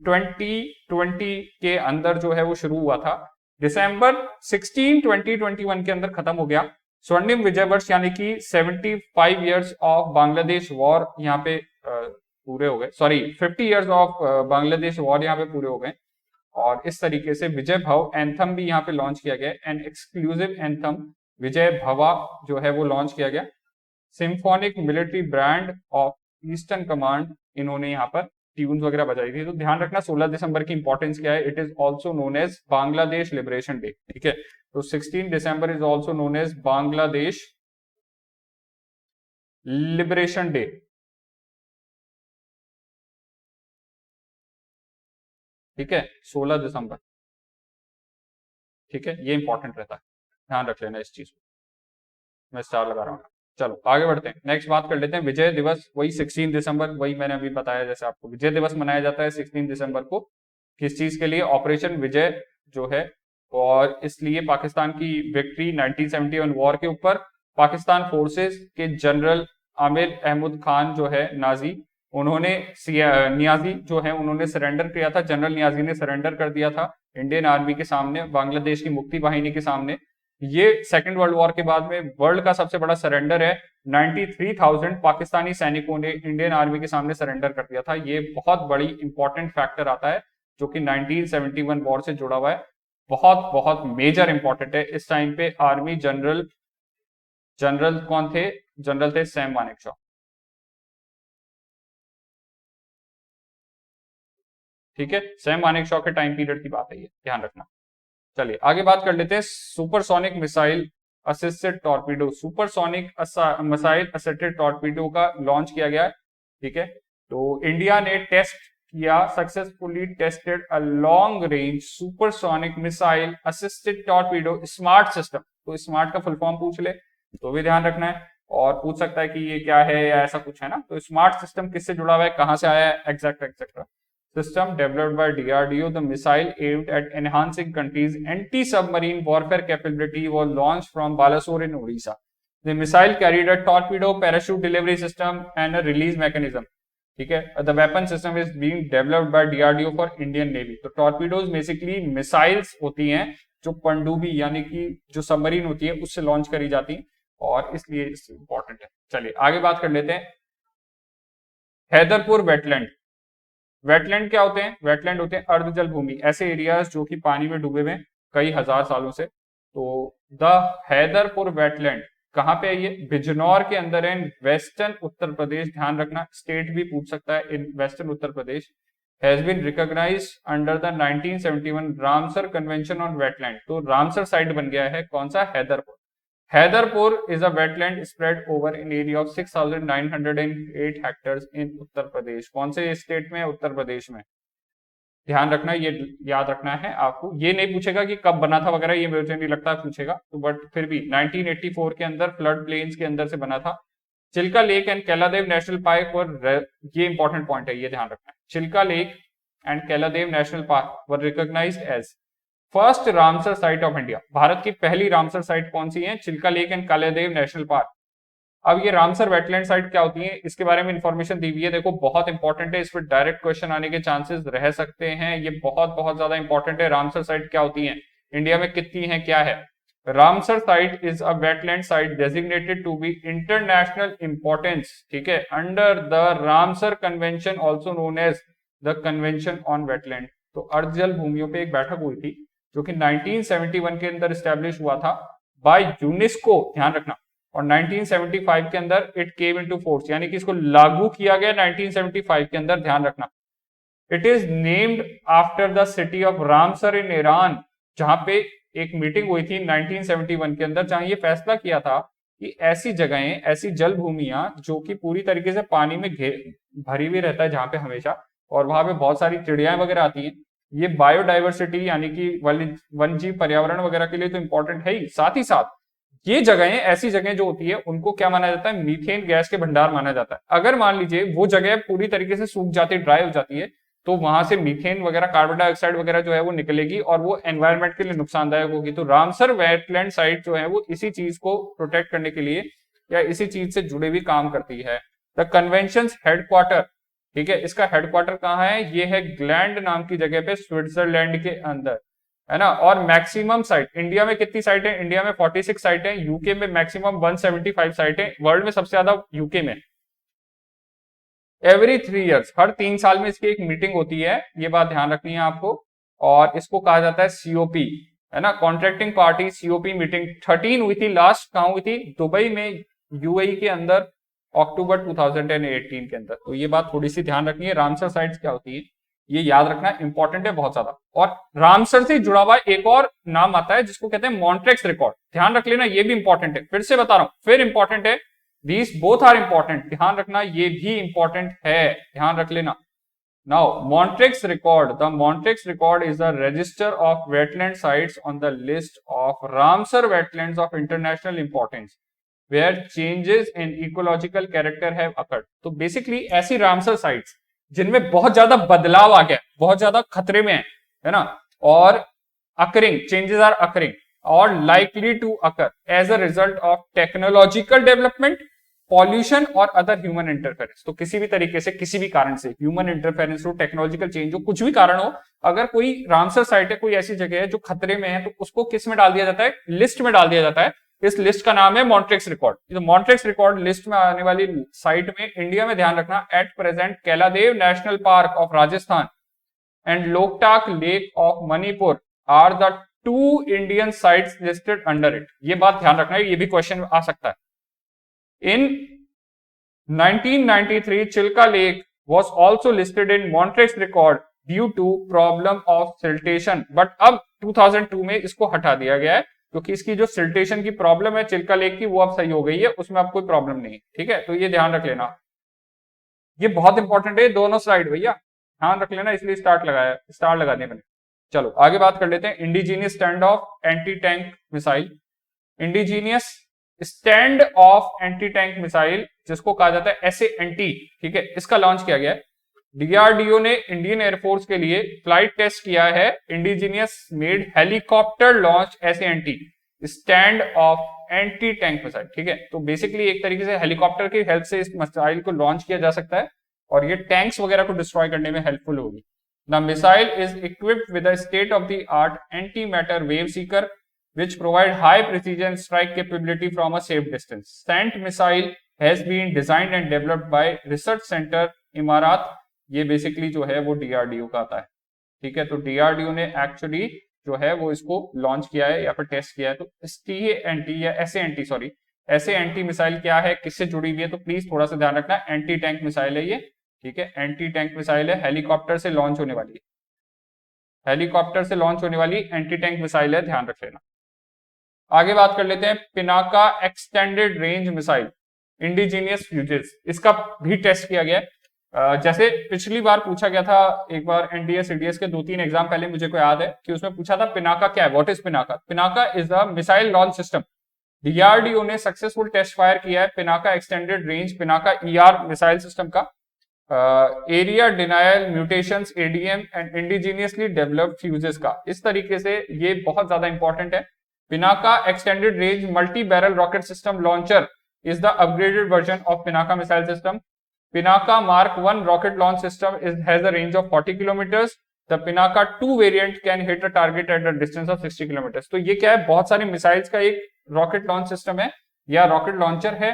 2020 के अंदर जो है वो शुरू हुआ था, दिसंबर 16 2021 के अंदर खत्म हो गया। स्वर्णिम विजय वर्ष यानी कि 75 इयर्स ऑफ बांग्लादेश वॉर यहाँ पे पूरे हो गए, sorry 50 years of Bangladesh war यहाँ पे पूरे हो गए। और इस तरीके से विजय भव एंथम भी यहाँ पे लॉन्च किया गया, एन एक्सक्लूसिव एंथम विजय भवा जो है वो लॉन्च किया गया। Symphonic military brand of eastern command इन्होंने यहाँ पर ट्यून्स वगैरह बजाई थी। तो ध्यान रखना 16 दिसंबर की इंपॉर्टेंस क्या है, it is also known as Bangladesh liberation day. ठीक है। तो 16 दिसंबर is also known as Bangladesh liberation day. ठीक है, 16 दिसंबर। ठीक है, ये इंपॉर्टेंट रहता है, ध्यान रख लेना इस चीज को, मैं स्टार लगा रहा हूँ। चलो आगे बढ़ते हैं, नेक्स्ट बात कर लेते हैं विजय दिवस। वही 16 दिसंबर, वही मैंने अभी बताया जैसे आपको, विजय दिवस मनाया जाता है 16 दिसंबर को। किस चीज के लिए, ऑपरेशन विजय जो है, और इसलिए पाकिस्तान की विक्ट्री 1971 वॉर के ऊपर पाकिस्तान फोर्सेस के जनरल आमिर अहमद खान जो है नाजी, उन्होंने नियाजी जो है उन्होंने सरेंडर किया था, जनरल नियाजी ने सरेंडर कर दिया था इंडियन आर्मी के सामने, बांग्लादेश की मुक्ति वाहिनी के सामने। ये सेकेंड वर्ल्ड वॉर के बाद में वर्ल्ड का सबसे बड़ा सरेंडर है। 93,000 पाकिस्तानी सैनिकों ने इंडियन आर्मी के सामने सरेंडर कर दिया था। ये बहुत बड़ी इंपॉर्टेंट फैक्टर आता है जो कि 1971 वॉर से जुड़ा हुआ है, बहुत बहुत मेजर इंपॉर्टेंट है। इस टाइम पे आर्मी जनरल कौन थे, जनरल थे सैम मानेकशॉ। ठीक है, सैम मानेकशॉ के टाइम पीरियड की बात है ये, ध्यान रखना। चलिए आगे बात कर लेते हैं supersonic missile assisted torpedo. Supersonic missile assisted torpedo का लॉन्च किया गया है। ठीक है, तो इंडिया ने टेस्ट किया, successfully tested a long range supersonic missile assisted torpedo smart system. तो स्मार्ट का फुल फॉर्म पूछ ले तो भी ध्यान रखना है। और पूछ सकता है कि ये क्या है या ऐसा कुछ है ना। तो स्मार्ट सिस्टम किससे जुड़ा हुआ है, कहाँ से आया है, etcetera. System developed by DRDO, the missile aimed at enhancing countries anti submarine warfare capability was launched from Balasore in Odisha. The missile carried a torpedo, parachute delivery system and a release mechanism. ठीक है, the weapon system is being developed by DRDO for Indian navy. तो torpedoes basically missiles होती हैं जो पनडुब्बी यानी कि जो सबमरीन होती है उससे लॉन्च करी जाती है, और इसलिए इंपॉर्टेंट है। चलिए आगे बात कर लेते हैं। हैदरपुर वेटलैंड। वेटलैंड क्या होते हैं, वेटलैंड होते हैं अर्ध जल भूमि, ऐसे एरियाज जो कि पानी में डूबे हुए कई हजार सालों से। तो द हैदरपुर वेटलैंड कहाँ पे है, ये बिजनौर के अंदर है, वेस्टर्न उत्तर प्रदेश। ध्यान रखना, स्टेट भी पूछ सकता है, in western Uttar Pradesh. Has been recognised under the 1971 Ramsar convention on wetland. तो रामसर साइट बन गया है कौन सा, Haiderpur. Haiderpur is a wetland spread over an area of 6,908 hectares in Uttar Pradesh. कौन से स्टेट में है, उत्तर प्रदेश में। ध्यान रखना, ये याद रखना है आपको। ये नहीं पूछेगा कि कब बना था वगैरह, ये मुझे नहीं लगता पूछेगा, तो बट फिर भी 1984 के अंदर फ्लड प्लेन्स के अंदर से बना था। Chilka lake and Keoladeo national park और ये इंपॉर्टेंट पॉइंट है, ये ध्यान रखना है। Chilka lake and Keoladeo national park were recognised as first Ramsar site of India. Bharat की पहली रामसर साइट कौन सी है, Chilka lake and Keoladeo national park. अब ये रामसर वेटलैंड साइट क्या होती है, इसके बारे में इंफॉर्मेशन दी हुई है, देखो बहुत इंपॉर्टेंट है, इस पर डायरेक्ट क्वेश्चन आने के चांसेस रह सकते हैं, ये बहुत बहुत ज्यादा इंपॉर्टेंट है। रामसर साइट क्या होती है, इंडिया में कितनी है, क्या है। Ramsar site is a wetland site designated to be international importance, ठीक है, under the Ramsar convention also known as the convention on wetland. तो अर्ध जल भूमियों पे एक बैठक हुई थी जो कि 1971 के अंदर स्टैब्लिश हुआ था बाय यूनेस्को, ध्यान रखना, और 1975 के अंदर इट केम इनटू फोर्स, यानी कि इसको लागू किया गया 1975 के अंदर, ध्यान रखना। It is named after the city of Ramsar in Iran, जहां पे एक मीटिंग हुई थी 1971 के अंदर, जहां ये फैसला किया था कि ऐसी जगहें, ऐसी जल भूमियां जो कि पूरी तरीके से पानी में भरी हुई रहता है जहां पे हमेशा, और वहां पे बहुत सारी चिड़ियाएं वगैरह आती हैं, ये बायोडाइवर्सिटी यानी कि वन जीव पर्यावरण वगैरह के लिए तो इंपॉर्टेंट है ही, साथ ही साथ ये जगहें, ऐसी जगह जो होती है उनको क्या माना जाता है, मीथेन गैस के भंडार माना जाता है। अगर मान लीजिए वो जगह पूरी तरीके से सूख जाती है, ड्राई हो जाती है, तो वहां से मीथेन वगैरह, कार्बन डाइऑक्साइड वगैरह जो है वो निकलेगी और वो एनवायरनमेंट के लिए नुकसानदायक होगी। तो रामसर वेटलैंड साइट जो है वो इसी चीज को प्रोटेक्ट करने के लिए या इसी चीज से जुड़े हुए काम करती है। द कन्वेंशन हेडक्वार्टर, ठीक है, इसका हेडक्वार्टर कहाँ है, ये है ग्लैंड नाम की जगह पे, स्विट्जरलैंड के अंदर, है ना। और मैक्सिमम साइट, इंडिया में कितनी साइट है, इंडिया में 46 साइट है, यूके में मैक्सिमम 175 साइट है, वर्ल्ड में सबसे ज्यादा यूके में। एवरी 3 ईयर्स, हर 3 साल में इसकी एक मीटिंग होती है, ये बात ध्यान रखनी है आपको, और इसको कहा जाता है सीओपी, है ना, कॉन्ट्रैक्टिंग पार्टी सीओपी मीटिंग 13 हुई थी, लास्ट कहां हुई थी, दुबई में, यूएई के अंदर, अक्टूबर 2018 के अंदर। तो ये बात थोड़ी सी ध्यान रखनी है। रामसर साइट्स क्या होती है ये याद रखना, इंपॉर्टेंट है बहुत ज्यादा। और रामसर से जुड़ा हुआ एक और नाम आता है जिसको कहते हैं मॉन्ट्रेक्स रिकॉर्ड, ध्यान रख लेना, ये भी इंपॉर्टेंट है, फिर से बता रहा हूं, फिर इंपॉर्टेंट है, दीज बोथ आर इंपॉर्टेंट, ध्यान रखना, ये भी इंपॉर्टेंट है, ध्यान रख लेना। Now Montreux record, the Montreux record is the register of wetland sites on the list of Ramsar wetlands of international importance where changes in ecological character have occurred. तो basically ऐसी रामसर साइट्स जिनमें बहुत ज्यादा बदलाव आ गया, बहुत ज्यादा खतरे में है ना, और अकरिंग, चेंजेस आर अकरिंग और likely to occur as a result of technological development, pollution और अदर ह्यूमन इंटरफेरेंस। तो किसी भी तरीके से, किसी भी कारण से, ह्यूमन इंटरफेरेंस हो, टेक्नोलॉजिकल चेंज हो, कुछ भी कारण हो, अगर कोई रामसर साइट है, कोई ऐसी जगह है जो खतरे में है, तो उसको किस में डाल दिया जाता है, लिस्ट में डाल दिया जाता है। इस लिस्ट का नाम है मॉन्ट्रेक्स रिकॉर्ड। तो मॉन्ट्रेक्स रिकॉर्ड लिस्ट में आने वाली साइट में इंडिया में, ध्यान रखना, at present Keoladeo national park of Rajasthan and Loktak lake of Manipur are the 2 Indian sites listed under it. ये बात ध्यान रखना है, ये भी क्वेश्चन आ सकता है। In 1993 Chilika lake was also listed in Montrex record due to problem of siltation, but अब 2002 में इसको हटा दिया गया है क्योंकि इसकी जो सिल्टेशन की प्रॉब्लम है चिल्का लेक की वो अब सही हो गई है, उसमें अब कोई प्रॉब्लम नहीं है, ठीक है। तो ये ध्यान रख लेना, ये बहुत इंपॉर्टेंट है, दोनों साइड भैया ध्यान रख लेना, इसलिए स्टार लगा दिया मैंने। चलो आगे बात कर लेते हैं, indigenous stand of anti tank missile. Indigenous stand of anti tank missile, जिसको कहा जाता है SANT, ठीक है, इसका लॉन्च किया गया है। DRDO ने इंडियन एयरफोर्स के लिए फ्लाइट टेस्ट किया है indigenous made helicopter launch SANT, stand of anti tank missile, ठीक है। तो बेसिकली एक तरीके से हेलीकॉप्टर की हेल्प से इस मिसाइल को लॉन्च किया जा सकता है और ये टैंक्स वगैरह को डिस्ट्रॉय करने में हेल्पफुल होगी। The missile is equipped with a state of the art anti matter wave Sikar which provide high precision strike capability from a safe distance. SANT missile has been designed and developed by Research Center इमारात। ये basically जो है वो DRDO का आता है, ठीक है। तो DRDO ने एक्चुअली जो है वो इसको लॉन्च किया है या फिर टेस्ट किया है। तो SANT या SANT मिसाइल क्या है, किससे जुड़ी हुई है, तो प्लीज थोड़ा सा ध्यान रखना। एंटी टैंक मिसाइल है ये, ठीक है, एंटी टैंक मिसाइल है, हेलीकॉप्टर से लॉन्च होने वाली है, हेलीकॉप्टर से लॉन्च होने वाली एंटी टैंक मिसाइल है, ध्यान रख लेना। आगे बात कर लेते हैं Pinaka extended range missile indigenous fuses, इसका भी टेस्ट किया गया है। जैसे पिछली बार पूछा गया था, एक बार NDA CDS के 2-3 एग्जाम पहले मुझे को याद है कि उसमें पूछा था पिनाका क्या है, what is Pinaka. Pinaka is the missile launch system. DRDO ने सक्सेसफुल टेस्ट फायर किया है Pinaka extended range, Pinaka ER missile system का। Area denial munitions ADM and indigenously developed fuzes का। इस तरीके से ये बहुत ज्यादा इंपॉर्टेंट है। Pinaka extended range multi-barrel rocket system launcher is the upgraded version of Pinaka missile system. Pinaka Mark 1 rocket launch system has a range of 40 kilometers. The Pinaka 2 variant can hit a target at a distance of 60 kilometers. तो ये क्या है, बहुत सारी missiles का एक rocket launch system है या रॉकेट लॉन्चर है,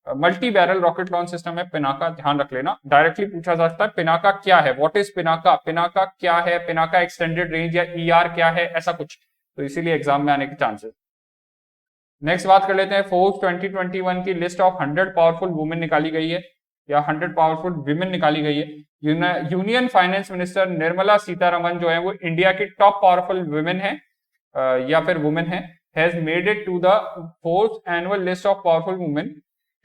multi barrel rocket launch system है पिनाका, ध्यान रख लेना। डायरेक्टली पूछा जा सकता है पिनाका क्या है, व्हाट इज पिनाका, पिनाका क्या है, पिनाका एक्सटेंडेड रेंज या ER क्या है, ऐसा कुछ, तो इसीलिए एग्जाम में आने के चांसेस। नेक्स्ट बात कर लेते हैं फोर्स 2021 की लिस्ट ऑफ 100 पावरफुल वुमेन निकाली गई है या 100 पावरफुल विमेन निकाली गई है। Union finance minister Nirmala Sitharaman जो है वो इंडिया की टॉप पावरफुल वुमेन है या फिर वुमेन है, has made it to the fourth annual list of powerful women,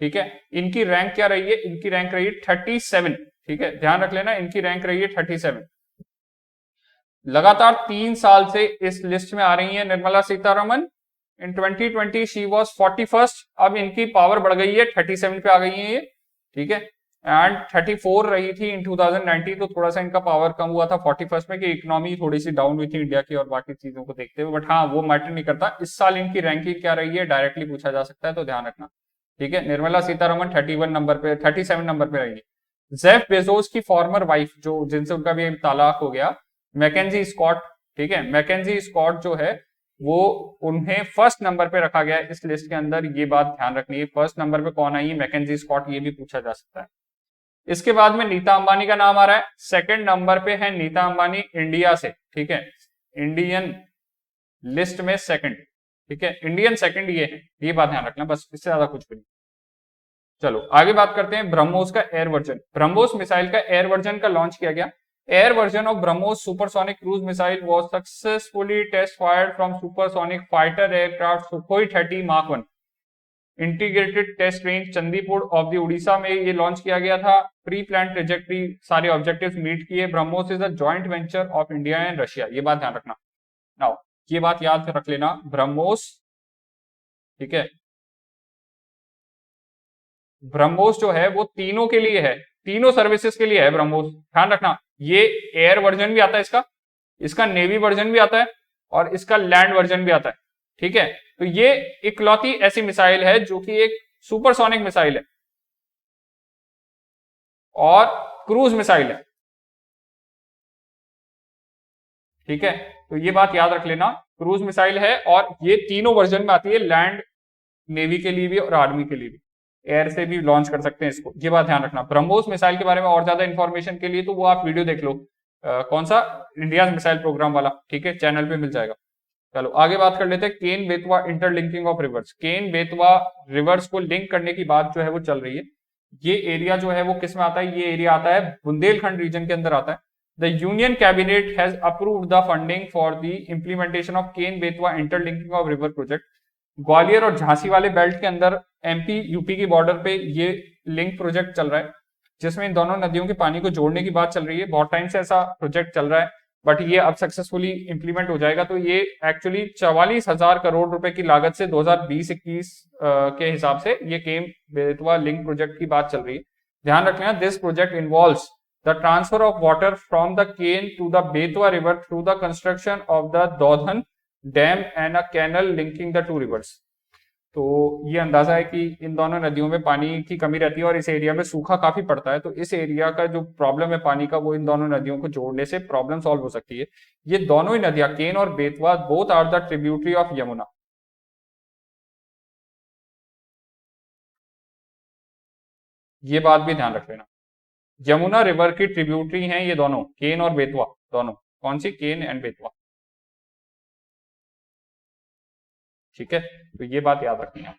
ठीक है। इनकी रैंक क्या रही है, इनकी रैंक रही है 37, ठीक है, ध्यान रख लेना, इनकी रैंक रही है 37। लगातार 3 साल से इस लिस्ट में आ रही है निर्मला सीतारमन। इन 2020 शी वाज 41st, अब इनकी पावर बढ़ गई है 37 पे आ गई है ये, ठीक है, एंड 34 रही थी इन 2019, तो थोड़ा सा इनका पावर कम हुआ था 41st में कि इकोनॉमी थोड़ी सी डाउन हुई थी इंडिया की और बाकी चीजों को देखते हुए, बट हाँ वो मैटर नहीं करता। इस साल इनकी रैंकिंग क्या रही है डायरेक्टली पूछा जा सकता है, तो ध्यान रखना, ठीक है। निर्मला सीतारमन 31 नंबर पे 37 नंबर पे रही है। जेफ बेजोस की फॉर्मर वाइफ जो जिनसे उनका भी तलाक हो गया, मैकेंजी स्कॉट, ठीक है, मैकेंजी स्कॉट जो है वो उन्हें फर्स्ट नंबर पे रखा गया है इस लिस्ट के अंदर, ये बात ध्यान रखनी है। फर्स्ट नंबर पे कौन आई है, मैकेंजी स्कॉट, ये भी पूछा जा सकता है। इसके बाद में नीता अंबानी का नाम आ रहा है, सेकंड नंबर पे है नीता अंबानी इंडिया से, ठीक है, इंडियन लिस्ट में सेकंड, ठीक है, इंडियन सेकंड ये है, ये बात ध्यान रखना, बस इससे ज्यादा कुछ भी नहीं। चलो आगे बात करते हैं ब्रह्मोस का एयर वर्जन। ब्रह्मोस मिसाइल का एयर वर्जन का लॉन्च किया गया। Air version of BrahMos supersonic cruise missile was successfully test fired from supersonic fighter aircraft Sukhoi 30 Mark 1 integrated test range Chandipur of the Orissa में ये लॉन्च किया गया था। प्री प्लान ट्रेजेक्टरी सारे ऑब्जेक्टिव्स मीट किए। BrahMos is a joint venture of India and Russia, ये बात ध्यान रखना। नाउ ये बात याद रख लेना, ब्रह्मोस, ठीक है, ब्रह्मोस जो है वो तीनों के लिए है, तीनों सर्विसेज के लिए है ब्रह्मोस, ध्यान रखना। ये एयर वर्जन भी आता है इसका, इसका नेवी वर्जन भी आता है और इसका लैंड वर्जन भी आता है, ठीक है। तो ये इकलौती ऐसी मिसाइल है जो कि एक सुपरसोनिक मिसाइल है और क्रूज मिसाइल है, ठीक है। तो ये बात याद रख लेना, क्रूज मिसाइल है और ये तीनों वर्जन में आती है, लैंड, नेवी के लिए भी और आर्मी के लिए भी, एयर से भी लॉन्च कर सकते हैं इसको, ये बात ध्यान रखना। ब्रह्मोस मिसाइल के बारे में और ज्यादा इंफॉर्मेशन के लिए तो वो आप वीडियो देख लो, कौन सा, इंडिया मिसाइल प्रोग्राम वाला, ठीक है, चैनल पे मिल जाएगा। चलो आगे बात कर लेते हैं Ken Betwa interlinking of rivers. Ken Betwa rivers को लिंक करने की बात जो है वो चल रही है। ये एरिया जो है वो किस में आता है, ये एरिया आता है बुंदेलखंड रीजन के अंदर आता है। The union cabinet has approved the funding for the implementation of Ken Betwa interlinking of river project. Gwalior और झांसी वाले बेल्ट के अंदर MP UP की बॉर्डर पे ये लिंक प्रोजेक्ट चल रहा है, जिसमें इन दोनों नदियों के पानी को जोड़ने की बात चल रही है। बहुत टाइम से ऐसा प्रोजेक्ट चल रहा है, बट ये अब सक्सेसफुली इंप्लीमेंट हो जाएगा। तो ये एक्चुअली 44,000 करोड़ रुपए की लागत से 2020-21 के हिसाब से ये केम बेतवा लिंक प्रोजेक्ट की बात चल रही है। ध्यान रखना, this project involves the transfer of water from the Ken to the Betwa river through the construction of the Daudhan dam and a canal linking the two rivers. तो ये अंदाजा है कि इन दोनों नदियों में पानी की कमी रहती है और इस एरिया में सूखा काफी पड़ता है, तो इस एरिया का जो प्रॉब्लम है पानी का, वो इन दोनों नदियों को जोड़ने से प्रॉब्लम सॉल्व हो सकती है। ये दोनों ही नदियां, केन और Betwa, both are the tributary of Yamuna. ये बात भी ध्यान रख लेना, यमुना रिवर की ट्रिब्यूटरी हैं ये दोनों, केन और बेतवा दोनों। कौन सी? Cane and Betwa. ठीक है, तो ये बात याद रखनी है।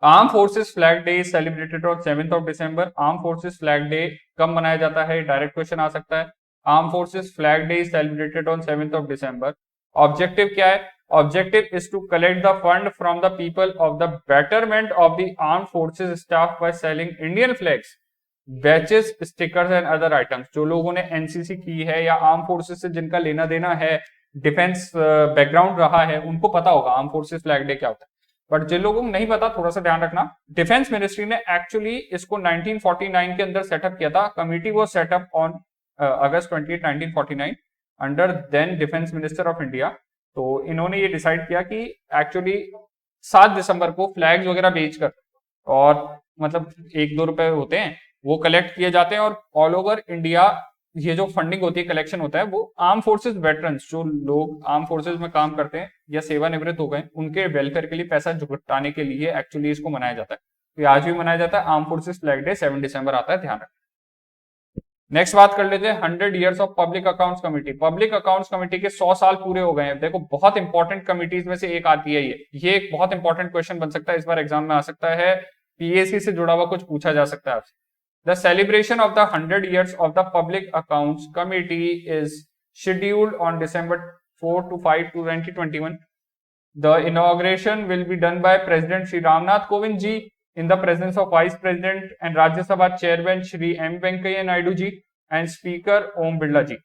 Arm forces flag day is celebrated on 7th of December। Arm forces flag day कब मनाया जाता है? डायरेक्ट क्वेश्चन आ सकता है। Arm forces flag day is celebrated on 7th of December। Objective क्या है? Objective is to collect the fund from the people of the betterment of the arm forces staff by selling Indian flags, badges, stickers and other items. जो लोगों ने NCC की है या arm forces से जिनका लेना देना है, डिफेंस बैकग्राउंड रहा है, उनको पता होगा आर्म फोर्सेस फ्लैग डे क्या होता है। बट जिन लोगों को नहीं पता, थोड़ा सा ध्यान रखना, डिफेंस मिनिस्ट्री ने एक्चुअली इसको 1949 के अंदर सेटअप किया था। कमिटी वो setup on August 20, 1949 under then defence minister of India. तो इन्होंने ये डिसाइड किया कि एक्चुअली 7 दिसंबर को फ्लैग्स वगैरह बेचकर, और मतलब 1-2 रुपए होते हैं, वो कलेक्ट किए जाते हैं और ऑल ओवर इंडिया ये जो फंडिंग होती है, कलेक्शन होता है, वो आर्म फोर्सेस वेटरन्स, जो लोग आर्म फोर्सेस में काम करते हैं या सेवानिवृत्त हो गए, उनके वेलफेयर के लिए पैसा जुटाने के लिए एक्चुअली इसको मनाया जाता है। तो आज भी मनाया जाता है आर्म फोर्सेस फ्लैग डे, 7 दिसंबर आता है, ध्यान रखें। नेक्स्ट बात कर लेते हैं 100 years of public accounts committee. Public accounts committee के 100 साल पूरे हो गए हैं। देखो, बहुत इंपॉर्टेंट कमिटीज में से एक आती है ये एक बहुत इंपॉर्टेंट क्वेश्चन बन सकता है, इस बार एग्जाम में आ सकता है, पीएससी से जुड़ा हुआ कुछ पूछा जा सकता है आपसे। The celebration of the 100 years of the Public Accounts Committee is scheduled on December 4 to 5 to 2021. The inauguration will be done by President Shri Ramnath Kovind ji in the presence of Vice President and Rajya Sabha Chairman Shri M. Venkaiah Naidu ji and Speaker Om Birla ji.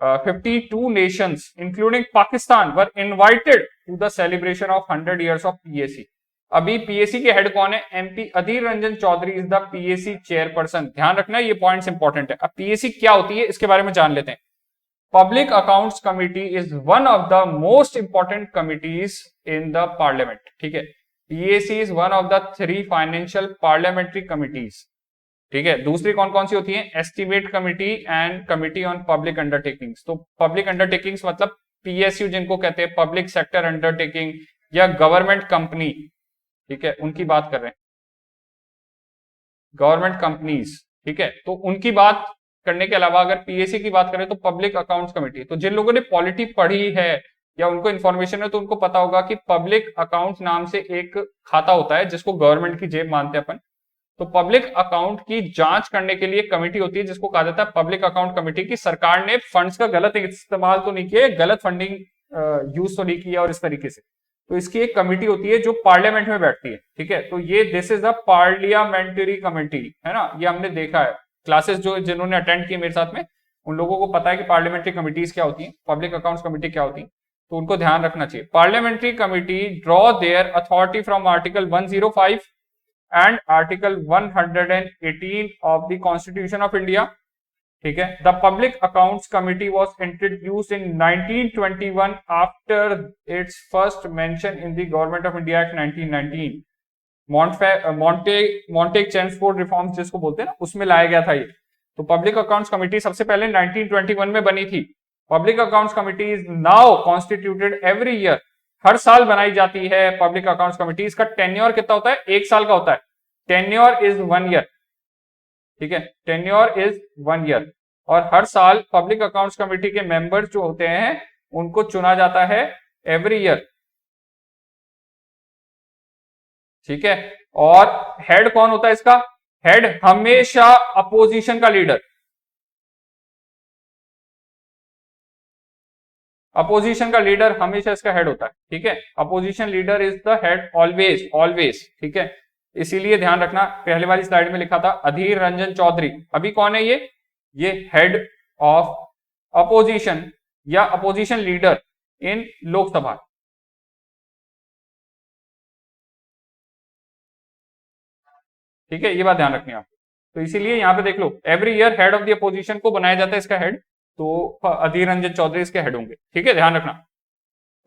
52 nations, including Pakistan, were invited to the celebration of 100 years of PAC. अभी PAC के head कौन है? MP Adhir Ranjan Chowdhury is the PAC chairperson. ध्यान रखना, ये points important है। अब PAC क्या होती है इसके बारे में जान लेते हैं। Public accounts committee is one of the most important committees in the parliament. ठीक है, PAC is one of the 3 financial parliamentary committees. ठीक है, दूसरी कौन कौन सी होती है? Estimate committee and committee on public undertakings. तो पब्लिक अंडरटेकिंग्स मतलब पीएसयू जिनको कहते हैं, पब्लिक सेक्टर अंडरटेकिंग या गवर्नमेंट कंपनी, ठीक है, उनकी बात कर रहे हैं, गवर्नमेंट कंपनीज। ठीक है, तो उनकी बात करने के अलावा अगर पीएसी की बात करें तो पब्लिक अकाउंट्स कमेटी। तो जिन लोगों ने पॉलिटी पढ़ी है या उनको इन्फॉर्मेशन है, तो उनको पता होगा कि पब्लिक अकाउंट नाम से एक खाता होता है जिसको गवर्नमेंट की जेब मानते हैं अपन। तो पब्लिक अकाउंट की जांच करने के लिए कमेटी होती है जिसको कहा जाता है पब्लिक अकाउंट कमेटी, की सरकार ने फंड्स का गलत इस्तेमाल तो नहीं किया, गलत फंडिंग यूज तो नहीं किया और इस तरीके से। तो इसकी एक कमेटी होती है जो पार्लियामेंट में बैठती है। ठीक है, तो ये this is the parliamentary committee, है ना, ये हमने देखा है क्लासेस जो जिन्होंने अटेंड किए मेरे साथ में, उन लोगों को पता है कि पार्लियामेंट्री कमिटीज क्या होती है, पब्लिक अकाउंट्स कमेटी क्या होती है, तो उनको ध्यान रखना चाहिए। Parliamentary committee draw their authority from article 105 and article 118 of the constitution of India. ठीक है, the public accounts committee was introduced in 1921 after its first mention in the government of India act 1919। Montagu Chelmsford reforms जिसको बोलते हैं ना, उसमें लाया गया था ये। तो पब्लिक अकाउंट्स कमिटी सबसे पहले 1921 में बनी थी। Public accounts committee is now constituted every year, हर साल बनाई जाती है पब्लिक अकाउंट्स कमिटी। इसका टेन्योर कितना होता है? 1 साल का होता है। Tenure is 1 year. ठीक है, टेन्योर इज 1 ईयर। और हर साल पब्लिक अकाउंट्स कमेटी के मेंबर्स जो होते हैं उनको चुना जाता है एवरी ईयर। ठीक है, और हेड कौन होता है इसका? हेड हमेशा अपोजिशन का लीडर, अपोजिशन का लीडर हमेशा इसका हेड होता है। ठीक है, opposition leader is the head always always. ठीक है, इसीलिए ध्यान रखना, पहले वाली स्लाइड में लिखा था अधीर रंजन चौधरी, अभी कौन है ये हेड ऑफ अपोजिशन या अपोजिशन लीडर इन लोकसभा। ठीक है, ये बात ध्यान रखनी है आपको। तो इसीलिए यहाँ पे देख लो, every year head of the opposition को बनाया जाता है इसका हेड, तो अधीर रंजन चौधरी इसके हेड होंगे। ठीक है, ध्यान रखना।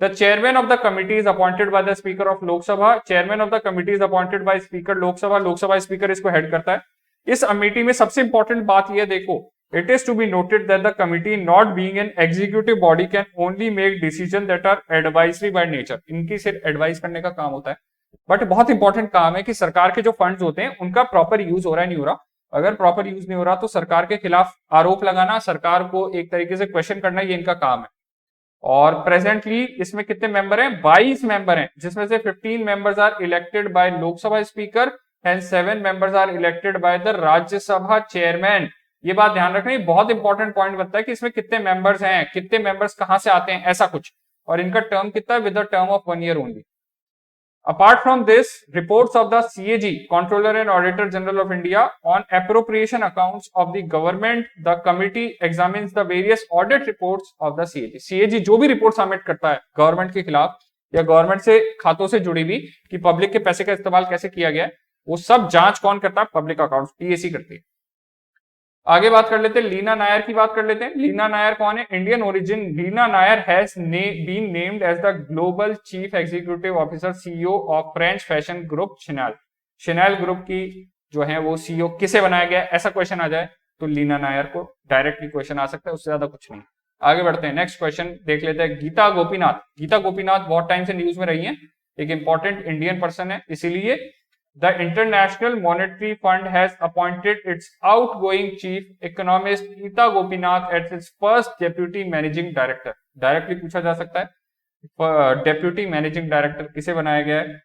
The chairman of the committee is appointed by the speaker of Lok Sabha. Chairman of the committee is appointed by speaker Lok Sabha. लोक सभा स्पीकर इसको हेड करता है। इस कमेटी में सबसे इंपॉर्टेंट बात ये देखो, it is to be noted that the committee not being an executive body can only make decisions that are advisory by nature. इनकी सिर्फ एडवाइस करने का काम होता है, बट बहुत इंपॉर्टेंट काम है कि सरकार के जो फंड्स होते हैं उनका प्रॉपर यूज हो रहा है नहीं हो रहा। अगर प्रॉपर यूज नहीं हो रहा तो सरकार के खिलाफ आरोप लगाना, सरकार को एक तरीके से क्वेश्चन करना, ये इनका काम है। और प्रेजेंटली इसमें कितने मेंबर हैं? 22 मेंबर हैं, जिसमें से 15 members are elected by Lok Sabha speaker and 7 members are elected by the Rajya Sabha chairman. ये बात ध्यान रखना, बहुत इंपॉर्टेंट पॉइंट बनता है कि इसमें कितने मेंबर्स हैं, कितने मेंबर्स कहां से आते हैं, ऐसा कुछ। और इनका टर्म कितना है? With the term of 1 year only. Apart from this, reports of the CAG, Comptroller and Auditor General of India, on appropriation accounts of the government, the committee examines the various audit reports of the CAG. CAG जो भी report submit करता है government के खिलाफ या government से खातों से जुड़ी हुई कि पब्लिक के पैसे का इस्तेमाल कैसे किया गया है, वो सब जांच कौन करता है? पब्लिक अकाउंट्स, PAC करती है। आगे बात कर लेते हैं, लीना नायर की बात कर लेते हैं। लीना नायर कौन है? Indian origin. Leena Nair has been named as the global chief executive officer CEO of French fashion group Chanel. Chanel group की जो है वो CEO किसे बनाया गया? ऐसा क्वेश्चन आ जाए तो लीना नायर को डायरेक्टली क्वेश्चन आ सकता है, उससे ज्यादा कुछ नहीं। आगे बढ़ते हैं, नेक्स्ट क्वेश्चन देख लेते हैं। गीता गोपीनाथ। गीता गोपीनाथ बहुत टाइम से न्यूज में रही है, एक इंपॉर्टेंट इंडियन पर्सन है, इसीलिए The International Monetary Fund has appointed its outgoing chief economist Geeta Gopinath as its first deputy managing director. Directly पूछा जा सकता है, डेप्यूटी मैनेजिंग डायरेक्टर किसे बनाया गया है?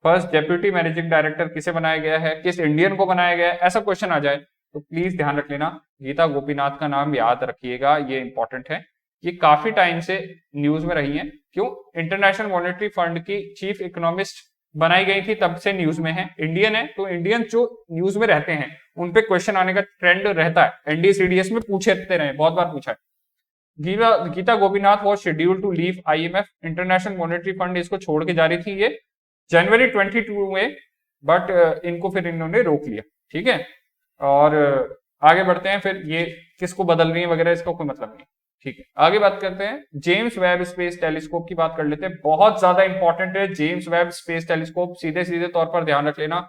फर्स्ट डेप्यूटी मैनेजिंग डायरेक्टर किसे बनाया गया है? किस इंडियन को बनाया गया है? ऐसा क्वेश्चन आ जाए तो प्लीज ध्यान रख लेना, गीता गोपीनाथ का नाम याद रखिएगा, ये इंपॉर्टेंट है। ये काफी टाइम से न्यूज में रही है। क्यों? इंटरनेशनल मॉनेटरी फंड की चीफ इकोनॉमिस्ट बनाई गई थी, तब से न्यूज में है। इंडियन है तो इंडियन जो न्यूज में रहते हैं उन पे क्वेश्चन आने का ट्रेंड रहता है। NDCDS में पूछते रहे, बहुत बार पूछा है। Gita Gopinath was scheduled to leave IMF, International Monetary Fund इसको छोड़ के जा रही थी ये जनवरी 22 में, बट इनको फिर इन्होंने रोक लिया। ठीक है, और आगे बढ़ते हैं, फिर ये किसको बदल रही है वगैरह इसका कोई मतलब नहीं। ठीक है, आगे बात करते हैं, जेम्स वेब स्पेस टेलीस्कोप की बात कर लेते हैं। बहुत ज्यादा इंपॉर्टेंट है जेम्स वेब स्पेस टेलीस्कोप, सीधे सीधे तौर पर ध्यान रख लेना।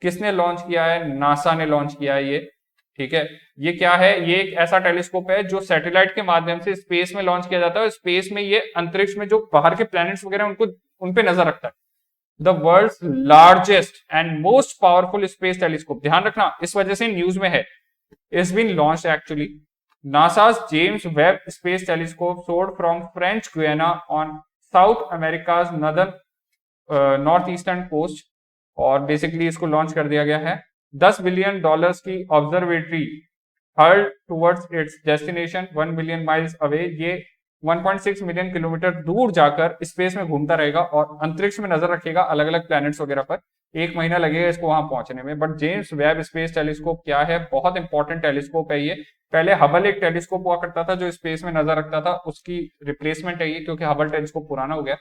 किसने लॉन्च किया है? नासा ने लॉन्च किया है ये। ठीक है, ये क्या है? ये एक ऐसा टेलीस्कोप है जो सैटेलाइट के माध्यम से स्पेस में लॉन्च किया जाता है। स्पेस में ये अंतरिक्ष में जो बाहर के प्लैनेट्स वगैरह उनको उन पे नजर रखता है। The world's largest and most powerful space telescope, ध्यान रखना इस वजह से न्यूज में है, is been launched actually. NASA's James Webb Space Telescope soared from French Guiana on South America's northeastern coast, और बेसिकली इसको लॉन्च कर दिया गया है। $10 बिलियन की observatory hurled towards it's destination 1 billion miles away. ये 1.6 मिलियन किलोमीटर दूर जाकर स्पेस में घूमता रहेगा और अंतरिक्ष में नजर रखेगा अलग अलग प्लैनेट्स वगैरह पर। 1 महीना लगेगा इसको वहां पहुंचने में। But James Webb space telescope क्या है? बहुत इंपॉर्टेंट टेलीस्कोप है ये। पहले हबल एक टेलीस्कोप हुआ करता था जो स्पेस में नजर रखता था, उसकी रिप्लेसमेंट है ये, क्योंकि हबल टेलीस्कोप पुराना हो गया।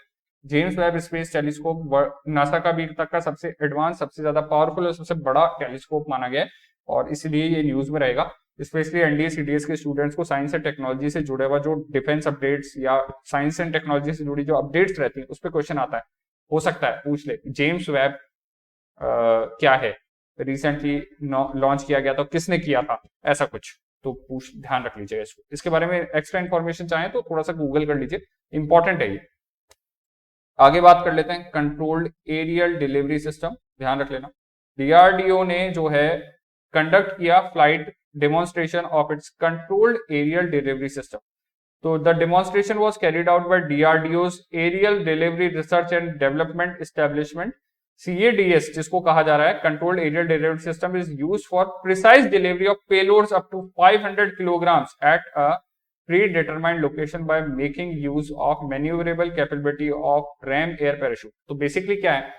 James Webb space telescope NASA का भी तक का सबसे एडवांस, सबसे ज्यादा पावरफुल और सबसे बड़ा टेलीस्कोप माना गया है, और इसलिए ये न्यूज में रहेगा। स्पेशली NDA-CDS के स्टूडेंट्स को साइंस एंड टेक्नोलॉजी से जुड़े हुआ जो डिफेंस अपडेट्स या साइंस एंड टेक्नोलॉजी से जुड़ी जो अपडेट्स रहती है उस पर क्वेश्चन आता है, हो सकता है पूछ ले जेम्स वेब क्या है, रिसेंटली लॉन्च किया गया था, किसने किया था, ऐसा कुछ तो पूछ, ध्यान रख लीजिएगा इसको। इसके बारे में एक्स्ट्रा इन्फॉर्मेशन चाहें तो थोड़ा सा गूगल कर लीजिए, इंपॉर्टेंट है ये। आगे बात कर लेते हैं, कंट्रोल्ड एरियल डिलीवरी सिस्टम, ध्यान रख लेना। DRDO ने जो है कंडक्ट किया flight demonstration of its controlled aerial delivery system. तो the demonstration was carried out by DRDO's aerial delivery research and development establishment, CADS, जिसको कहा जा रहा है controlled aerial delivery system, is used for precise delivery of payloads up to 500 kilograms at a predetermined location by making use of manoeuvrable capability of ram air parachute. तो basically क्या है,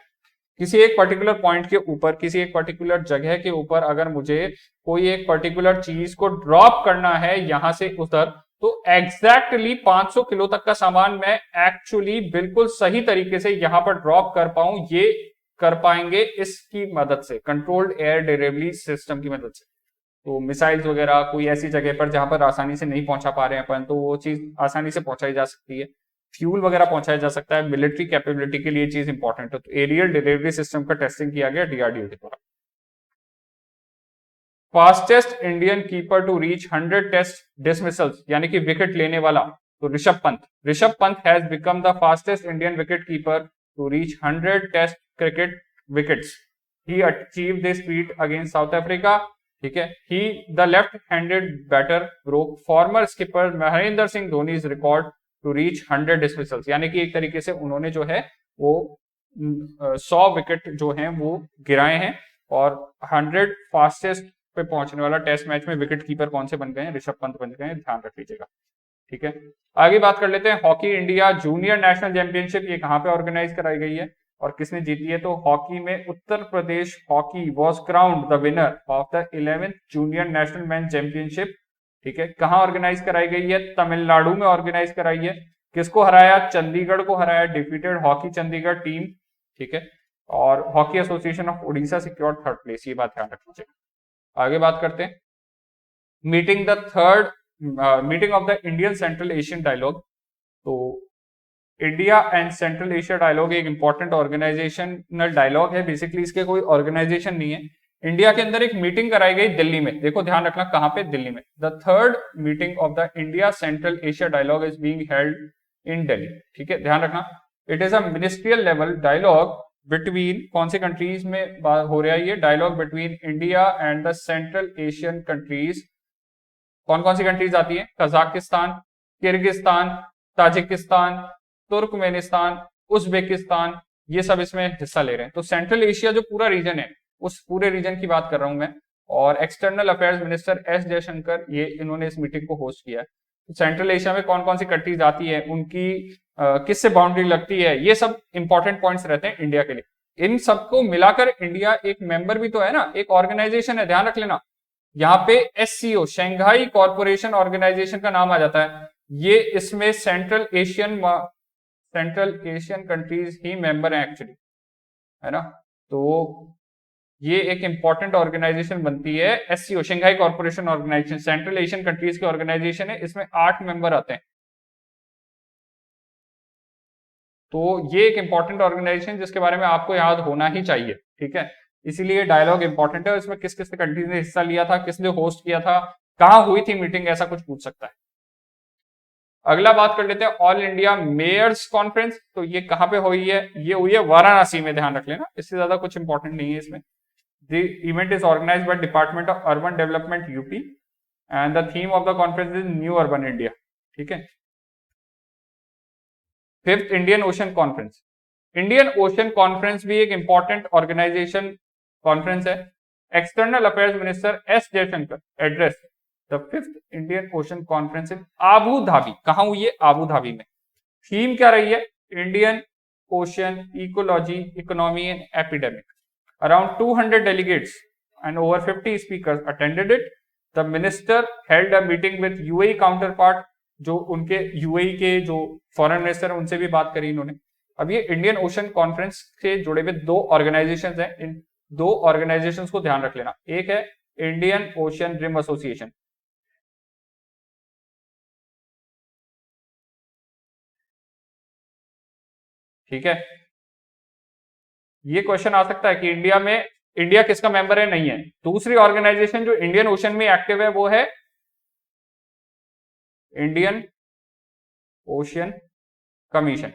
किसी एक पर्टिकुलर पॉइंट के ऊपर, किसी एक particular जगह के ऊपर अगर मुझे कोई एक पर्टिकुलर चीज को ड्रॉप करना है यहां से उधर, तो एग्जैक्टली 500 किलो तक का सामान मैं एक्चुअली बिल्कुल सही तरीके से यहां पर ड्रॉप कर पाऊं, ये कर पाएंगे इसकी मदद से, कंट्रोल्ड एयर डिलीवरी सिस्टम की मदद से। तो मिसाइल्स वगैरह कोई ऐसी जगह पर जहां पर आसानी से नहीं पहुंचा पा रहे हैं अपन, तो वो चीज आसानी से पहुंचाई जा सकती है। फ्यूल वगैरह पहुंचाया जा सकता है, मिलिट्री कैपेबिलिटी के लिए चीज इंपॉर्टेंट है। तो एरियल डिलीवरी सिस्टम का टेस्टिंग किया गया डीआरडीओ के द्वारा। Fastest Indian keeper to reach 100 test dismissals, यानी कि विकेट लेने वाला, तो Rishabh Pant. Rishabh Pant has become the fastest Indian wicket keeper to reach 100 test cricket wickets. He achieve this feat against South Africa. ठीक है, he the left handed batter broke former skipper Mahendra Singh Dhoni's record to reach 100 dismissals, यानी कि एक तरीके से उन्होंने जो है वो 100 विकेट जो हैं वो गिराए हैं। और 100 फास्टेस्ट पे पहुंचने वाला टेस्ट मैच में विकेट कीपर कौन से बन गए हैं? ऋषभ पंत बन गए हैं, ध्यान रख लीजिएगा। ठीक है, आगे बात कर लेते हैं hockey India junior national championship, ये कहां पे ऑर्गेनाइज कराई गई है और किसने जीती है? तो हॉकी में Uttar Pradesh hockey was crowned the winner of the 11th junior national man championship. ठीक है, कहां ऑर्गेनाइज कराई गई है? तमिलनाडु में ऑर्गेनाइज कराई है। किसको हराया? चंडीगढ़ को हराया, डिफीटेड हॉकी चंडीगढ़ टीम। ठीक है, और hockey association of Orissa secured 3rd place, ये बात ध्यान रख लीजिएगा। आगे बात करते हैं meeting the third meeting of the Indian Central Asian dialogue. तो India and Central Asia dialogue एक इंपॉर्टेंट ऑर्गेनाइजेशनल डायलॉग है, बेसिकली इसके कोई ऑर्गेनाइजेशन नहीं है। इंडिया के अंदर एक मीटिंग कराई गई दिल्ली में, देखो ध्यान रखना कहां पे? दिल्ली में। The third meeting of the India Central Asia dialogue is being held in Delhi. ठीक है, ध्यान रखना it is a ministerial level dialogue between, कौन से कंट्रीज में हो रहा है ये dialogue? Between India and the Central Asian countries. कौन कौन सी कंट्रीज आती है? Kazakhstan, Kyrgyzstan, Tajikistan, Turkmenistan, Uzbekistan, ये सब इसमें हिस्सा ले रहे हैं। तो सेंट्रल एशिया जो पूरा रीजन है, उस पूरे रीजन की बात कर रहा हूं मैं। और external affairs minister S Jaishankar, ये इन्होंने इस मीटिंग को होस्ट किया है। तो सेंट्रल एशिया में कौन कौन सी कंट्रीज आती है, उनकी किससे बाउंड्री लगती है, ये सब इंपॉर्टेंट पॉइंट्स रहते हैं इंडिया के लिए। इन सबको मिलाकर इंडिया एक मेंबर भी तो है ना, एक ऑर्गेनाइजेशन है, ध्यान रख लेना। यहाँ पे एससीओ शंघाई कॉर्पोरेशन ऑर्गेनाइजेशन का नाम आ जाता है। ये इसमें सेंट्रल एशियन कंट्रीज ही मेंबर है एक्चुअली, है ना। तो ये एक इंपॉर्टेंट ऑर्गेनाइजेशन बनती है SCO Shanghai Corporation Organisation, Central Asian countries की ऑर्गेनाइजेशन है। इसमें 8 मेंबर आते हैं। तो ये एक इंपॉर्टेंट ऑर्गेनाइजेशन जिसके बारे में आपको याद होना ही चाहिए। ठीक है, इसीलिए डायलॉग इंपॉर्टेंट है। इसमें किस किस कंट्रीज ने हिस्सा लिया था, किसने होस्ट किया था, कहां हुई थी मीटिंग, ऐसा कुछ पूछ सकता है। अगला बात कर लेते हैं ऑल इंडिया मेयर्स कॉन्फ्रेंस। तो ये कहां पे हुई है? ये हुई है वाराणसी में, ध्यान रख लेना, इससे ज्यादा कुछ इंपॉर्टेंट नहीं है इसमें। The event is organised by department of urban development UP and the theme of the conference is new urban India. ठीक है, 5th Indian Ocean conference. Indian Ocean conference भी एक इंपॉर्टेंट ऑर्गेनाइजेशन कॉन्फ्रेंस है। External affairs minister S Jaishankar address the 5th Indian Ocean conference in Abu Dhabi. कहां हुई है? Abu Dhabi में। Theme क्या रही है? Indian ocean ecology economy and epidemic. Around 200 delegates and over 50 speakers attended it. The minister held a meeting with UAE counter part, जो उनके UAE के जो फॉरेन मिनिस्टर है उनसे भी बात करी इन्होंने। अब ये इंडियन ओशन कॉन्फ्रेंस से जुड़े हुए 2 ऑर्गेनाइजेशंस हैं। इन 2 ऑर्गेनाइजेशंस को ध्यान रख लेना। एक है इंडियन ओशन रिम एसोसिएशन, ठीक है। ये क्वेश्चन आ सकता है कि इंडिया किसका मेंबर है? नहीं है। दूसरी ऑर्गेनाइजेशन जो इंडियन ओशन में एक्टिव है वो है इंडियन ओशियन कमीशन।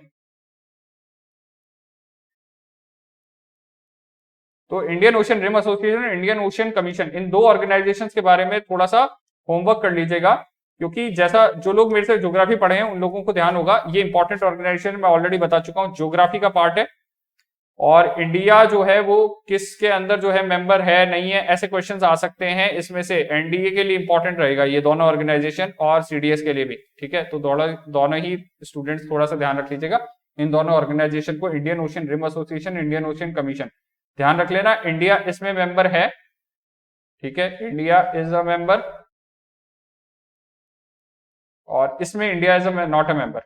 तो Indian Ocean rim association, Indian Ocean commission, in 2 organisations के बारे में थोड़ा सा होमवर्क कर लीजिएगा, क्योंकि जैसा जो लोग मेरे से ज्योग्राफी पढ़े हैं उन लोगों को ध्यान होगा। ये इंपॉर्टेंट ऑर्गेनाइजेशन मैं ऑलरेडी बता चुका हूं, ज्योग्राफी का पार्ट है। और इंडिया जो है वो किसके अंदर जो है मेंबर है नहीं है, ऐसे क्वेश्चंस आ सकते हैं। इसमें से एनडीए के लिए इंपॉर्टेंट रहेगा ये दोनों ऑर्गेनाइजेशन, और सीडीएस के लिए भी। ठीक है, तो दोनों ही स्टूडेंट्स थोड़ा सा ध्यान रख लीजिएगा इन दोनों ऑर्गेनाइजेशन को, Indian Ocean rim association, Indian Ocean Commission. ध्यान रख लेना इंडिया इसमें मेंबर है। ठीक है, इंडिया इज अ मेंबर। और इसमें India is not a member.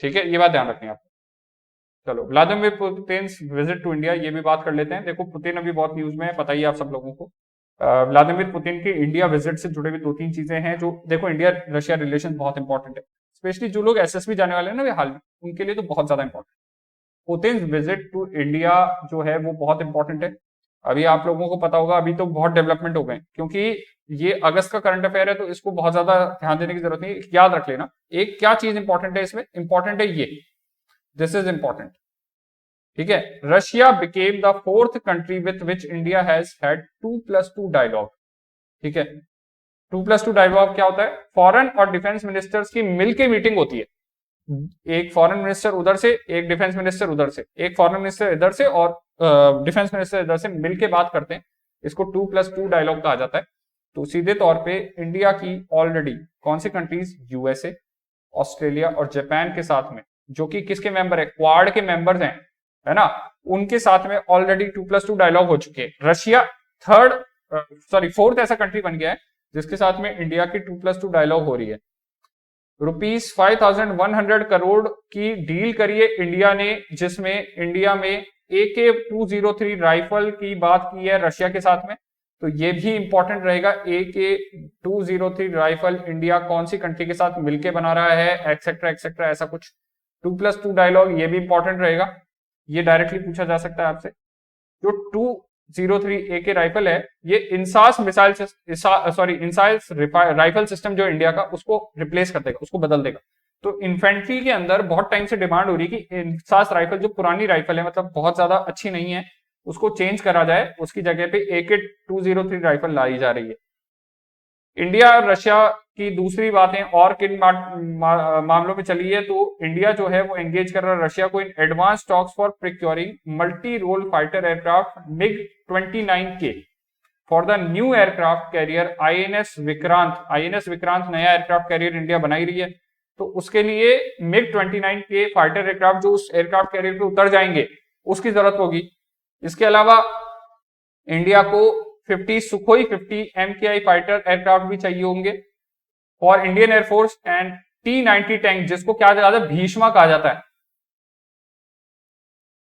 ठीक है, ये बात ध्यान रखनी है आप। चलो, Vladimir Putin visit to India, ये भी बात कर लेते हैं। देखो, पुतिन अभी बहुत न्यूज में है, पता ही है आप सब लोगों को। व्लादिमीर पुतिन की इंडिया विजिट से जुड़े हुए दो तीन चीजें हैं जो, देखो, इंडिया रशिया रिलेशन बहुत इंपॉर्टेंट है, स्पेशली जो लोग एसएसबी जाने वाले हैं ना अभी हाल में, उनके लिए तो बहुत ज्यादा important. Putin visit to India जो है वो बहुत इंपॉर्टेंट है। अभी आप लोगों को पता होगा, अभी तो बहुत डेवलपमेंट हो गए, क्योंकि ये अगस्त का करंट अफेयर है, तो इसको बहुत ज्यादा ध्यान देने की जरूरत नहीं, याद रख लेना। एक क्या चीज इंपॉर्टेंट है इसमें, इंपॉर्टेंट है ये, दिस इज इंपॉर्टेंट। ठीक है, Russia became the fourth country with which India has had 2+2 dialogue. ठीक है, 2+2 डायलॉग क्या होता है, फॉरेन और डिफेंस मिनिस्टर्स की मिलकर मीटिंग होती है। एक फॉरेन मिनिस्टर उधर से, एक डिफेंस मिनिस्टर उधर से, एक फॉरेन मिनिस्टर इधर से और डिफेंस मिनिस्टर इधर से मिलके बात करते हैं। इसको 2+2 डायलॉग कहा जाता है। तो सीधे तौर पे इंडिया की ऑलरेडी कौन सी कंट्रीज, यूएसए, ऑस्ट्रेलिया और जापान के साथ में, जो कि किसके मेंबर है, क्वाड के मेंबर्स हैं, है ना, उनके साथ में ऑलरेडी 2+2 डायलॉग हो चुके हैं। रशिया फोर्थ ऐसा कंट्री बन गया है जिसके साथ में इंडिया की 2+2 डायलॉग हो रही है। ₹5,100 करोड़ की डील करी है इंडिया ने, जिसमें इंडिया में AK-203 राइफल की बात की है रशिया के साथ में। तो ये भी इंपॉर्टेंट रहेगा, AK-203 राइफल इंडिया कौन सी कंट्री के साथ मिलके बना रहा है, एक्सेट्रा एक्सेट्रा, ऐसा कुछ। 2+2 डायलॉग ये भी इंपॉर्टेंट रहेगा, ये डायरेक्टली पूछा जा सकता है आपसे। जो 203 AK राइफल है, ये INSAS missile INSAS rifle system जो इंडिया का, उसको रिप्लेस कर देगा, उसको बदल देगा। तो इन्फेंट्री के अंदर बहुत टाइम से डिमांड हो रही है कि इंसास राइफल जो पुरानी राइफल है, मतलब बहुत ज्यादा अच्छी नहीं है, उसको चेंज करा जाए, उसकी जगह पे AK-203 राइफल लाई जा रही है। इंडिया और रशिया की दूसरी बातें और किन मामलों में चली है, तो इंडिया जो है वो एंगेज कर रहा है रशिया को in advance talks for procuring multi role fighter aircraft MiG-29K for the new aircraft carrier INS Vikrant. INS Vikrant नया एयरक्राफ्ट कैरियर इंडिया बना ही रही है, तो उसके लिए MiG-29K फाइटर एयरक्राफ्ट जो उस एयरक्राफ्ट कैरियर पे उतर जाएंगे, उसकी जरूरत होगी। इसके अलावा इंडिया को 50 सुखोई 50 MKI फाइटर एयरक्राफ्ट भी चाहिए होंगे for Indian air force and T-90 tank, जिसको क्या कहा जाता है, भीष्मा कहा जाता है।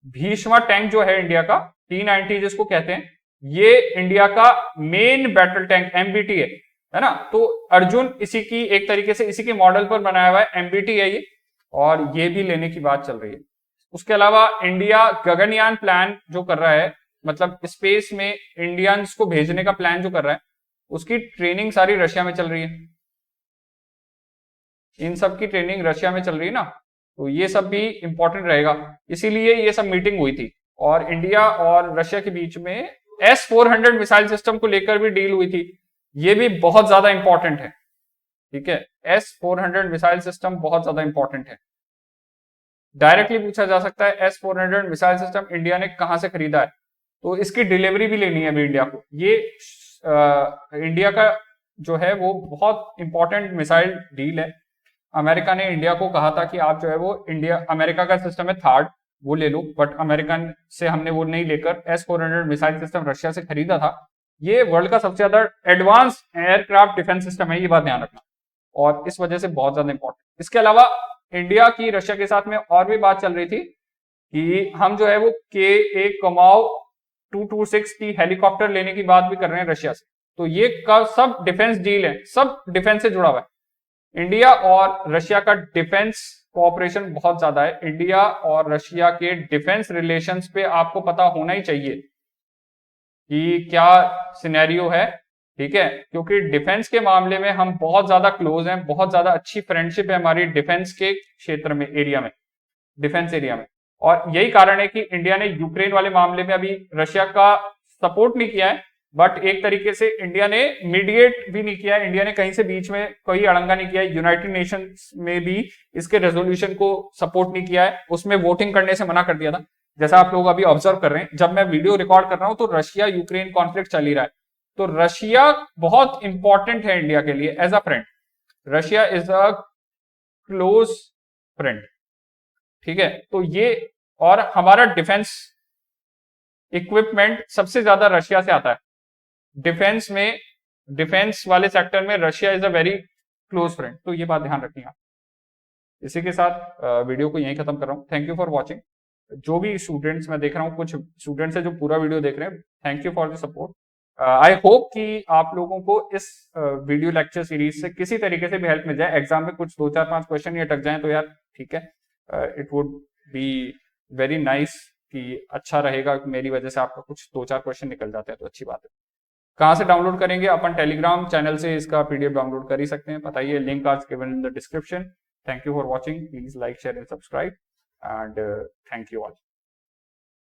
भीष्मा टैंक जो है इंडिया का, T-90 जिसको कहते हैं, ये इंडिया का मेन बैटल टैंक MBT है ना। तो अर्जुन इसी की एक तरीके से इसी के मॉडल पर बनाया हुआ है, MBT है ये, और ये भी लेने की बात चल रही है। उसके अलावा इंडिया गगनयान प्लान जो कर रहा है, मतलब स्पेस में इंडियंस को भेजने का प्लान जो कर रहा है, उसकी ट्रेनिंग सारी रशिया में चल रही है। इन सब की ट्रेनिंग रशिया में चल रही है ना, तो ये सब भी इंपॉर्टेंट रहेगा। इसीलिए ये सब मीटिंग हुई थी, और इंडिया और रशिया के बीच में S-400 मिसाइल सिस्टम को लेकर भी डील हुई थी, ये भी बहुत ज्यादा इंपॉर्टेंट है। ठीक है, S-400 मिसाइल सिस्टम बहुत ज्यादा इंपॉर्टेंट है। डायरेक्टली पूछा जा सकता है S-400 मिसाइल सिस्टम इंडिया ने कहां से खरीदा है, तो इसकी डिलीवरी भी लेनी है अभी इंडिया को। ये इंडिया का जो है वो बहुत इंपॉर्टेंट मिसाइल डील है। अमेरिका ने इंडिया को कहा था कि आप जो है वो अमेरिका का सिस्टम है थार्ड, वो ले लो, बट अमेरिकन से हमने वो नहीं लेकर S-400 मिसाइल सिस्टम रशिया से खरीदा था। ये वर्ल्ड का सबसे ज्यादा एडवांस एयरक्राफ्ट डिफेंस सिस्टम है, ये बात ध्यान रखना, और इस वजह से बहुत ज्यादा इंपॉर्टेंट। इसके अलावा इंडिया की रशिया के साथ में और भी बात चल रही थी कि हम जो है वो Ka-226 की हेलीकॉप्टर लेने की बात भी कर रहे हैं रशिया से। तो ये सब डिफेंस डील है, सब डिफेंस से जुड़ा हुआ है। इंडिया और रशिया का डिफेंस कोऑपरेशन बहुत ज्यादा है। इंडिया और रशिया के डिफेंस रिलेशंस पे आपको पता होना ही चाहिए कि क्या सिनेरियो है। ठीक है, क्योंकि डिफेंस के मामले में हम बहुत ज्यादा क्लोज हैं, बहुत ज्यादा अच्छी फ्रेंडशिप है हमारी डिफेंस के क्षेत्र में, एरिया में, डिफेंस एरिया में। और यही कारण है कि इंडिया ने यूक्रेन वाले मामले में अभी रशिया का सपोर्ट नहीं किया है, बट एक तरीके से इंडिया ने मीडिएट भी नहीं किया है, इंडिया ने कहीं से बीच में कोई अड़ंगा नहीं किया है। यूनाइटेड नेशंस में भी इसके रेजोल्यूशन को सपोर्ट नहीं किया है, उसमें वोटिंग करने से मना कर दिया था। जैसा आप लोग अभी ऑब्जर्व कर रहे हैं, जब मैं वीडियो रिकॉर्ड कर रहा हूं तो रशिया यूक्रेन कॉन्फ्लिक्ट चल ही रहा है। तो रशिया बहुत इंपॉर्टेंट है इंडिया के लिए as a friend. Russia is a close friend. ठीक है, तो ये और हमारा डिफेंस इक्विपमेंट सबसे ज्यादा रशिया से आता है। डिफेंस वाले सेक्टर में Russia is a very close friend, तो ये बात ध्यान रखिएगा। इसी के साथ वीडियो को यहीं खत्म कर रहा हूँ। Thank you for watching. जो भी स्टूडेंट्स मैं देख रहा हूँ, कुछ स्टूडेंट्स है जो पूरा वीडियो देख रहे हैं, thank you for the support. I hope कि आप लोगों को इस वीडियो लेक्चर सीरीज से किसी तरीके से भी हेल्प मिल जाए। एग्जाम में कुछ 2-4-5 क्वेश्चन ये अटक जाए तो यार ठीक है, it would be very nice कि अच्छा रहेगा, मेरी वजह से आपका कुछ 2-4 क्वेश्चन निकल जाते हैं तो अच्छी बात है। कहाँ से डाउनलोड करेंगे? अपन टेलीग्राम चैनल से इसका पीडीएफ डाउनलोड कर ही सकते हैं, बताइए, लिंक आज given in the description. Thank you for watching, please like share and subscribe, and thank you all.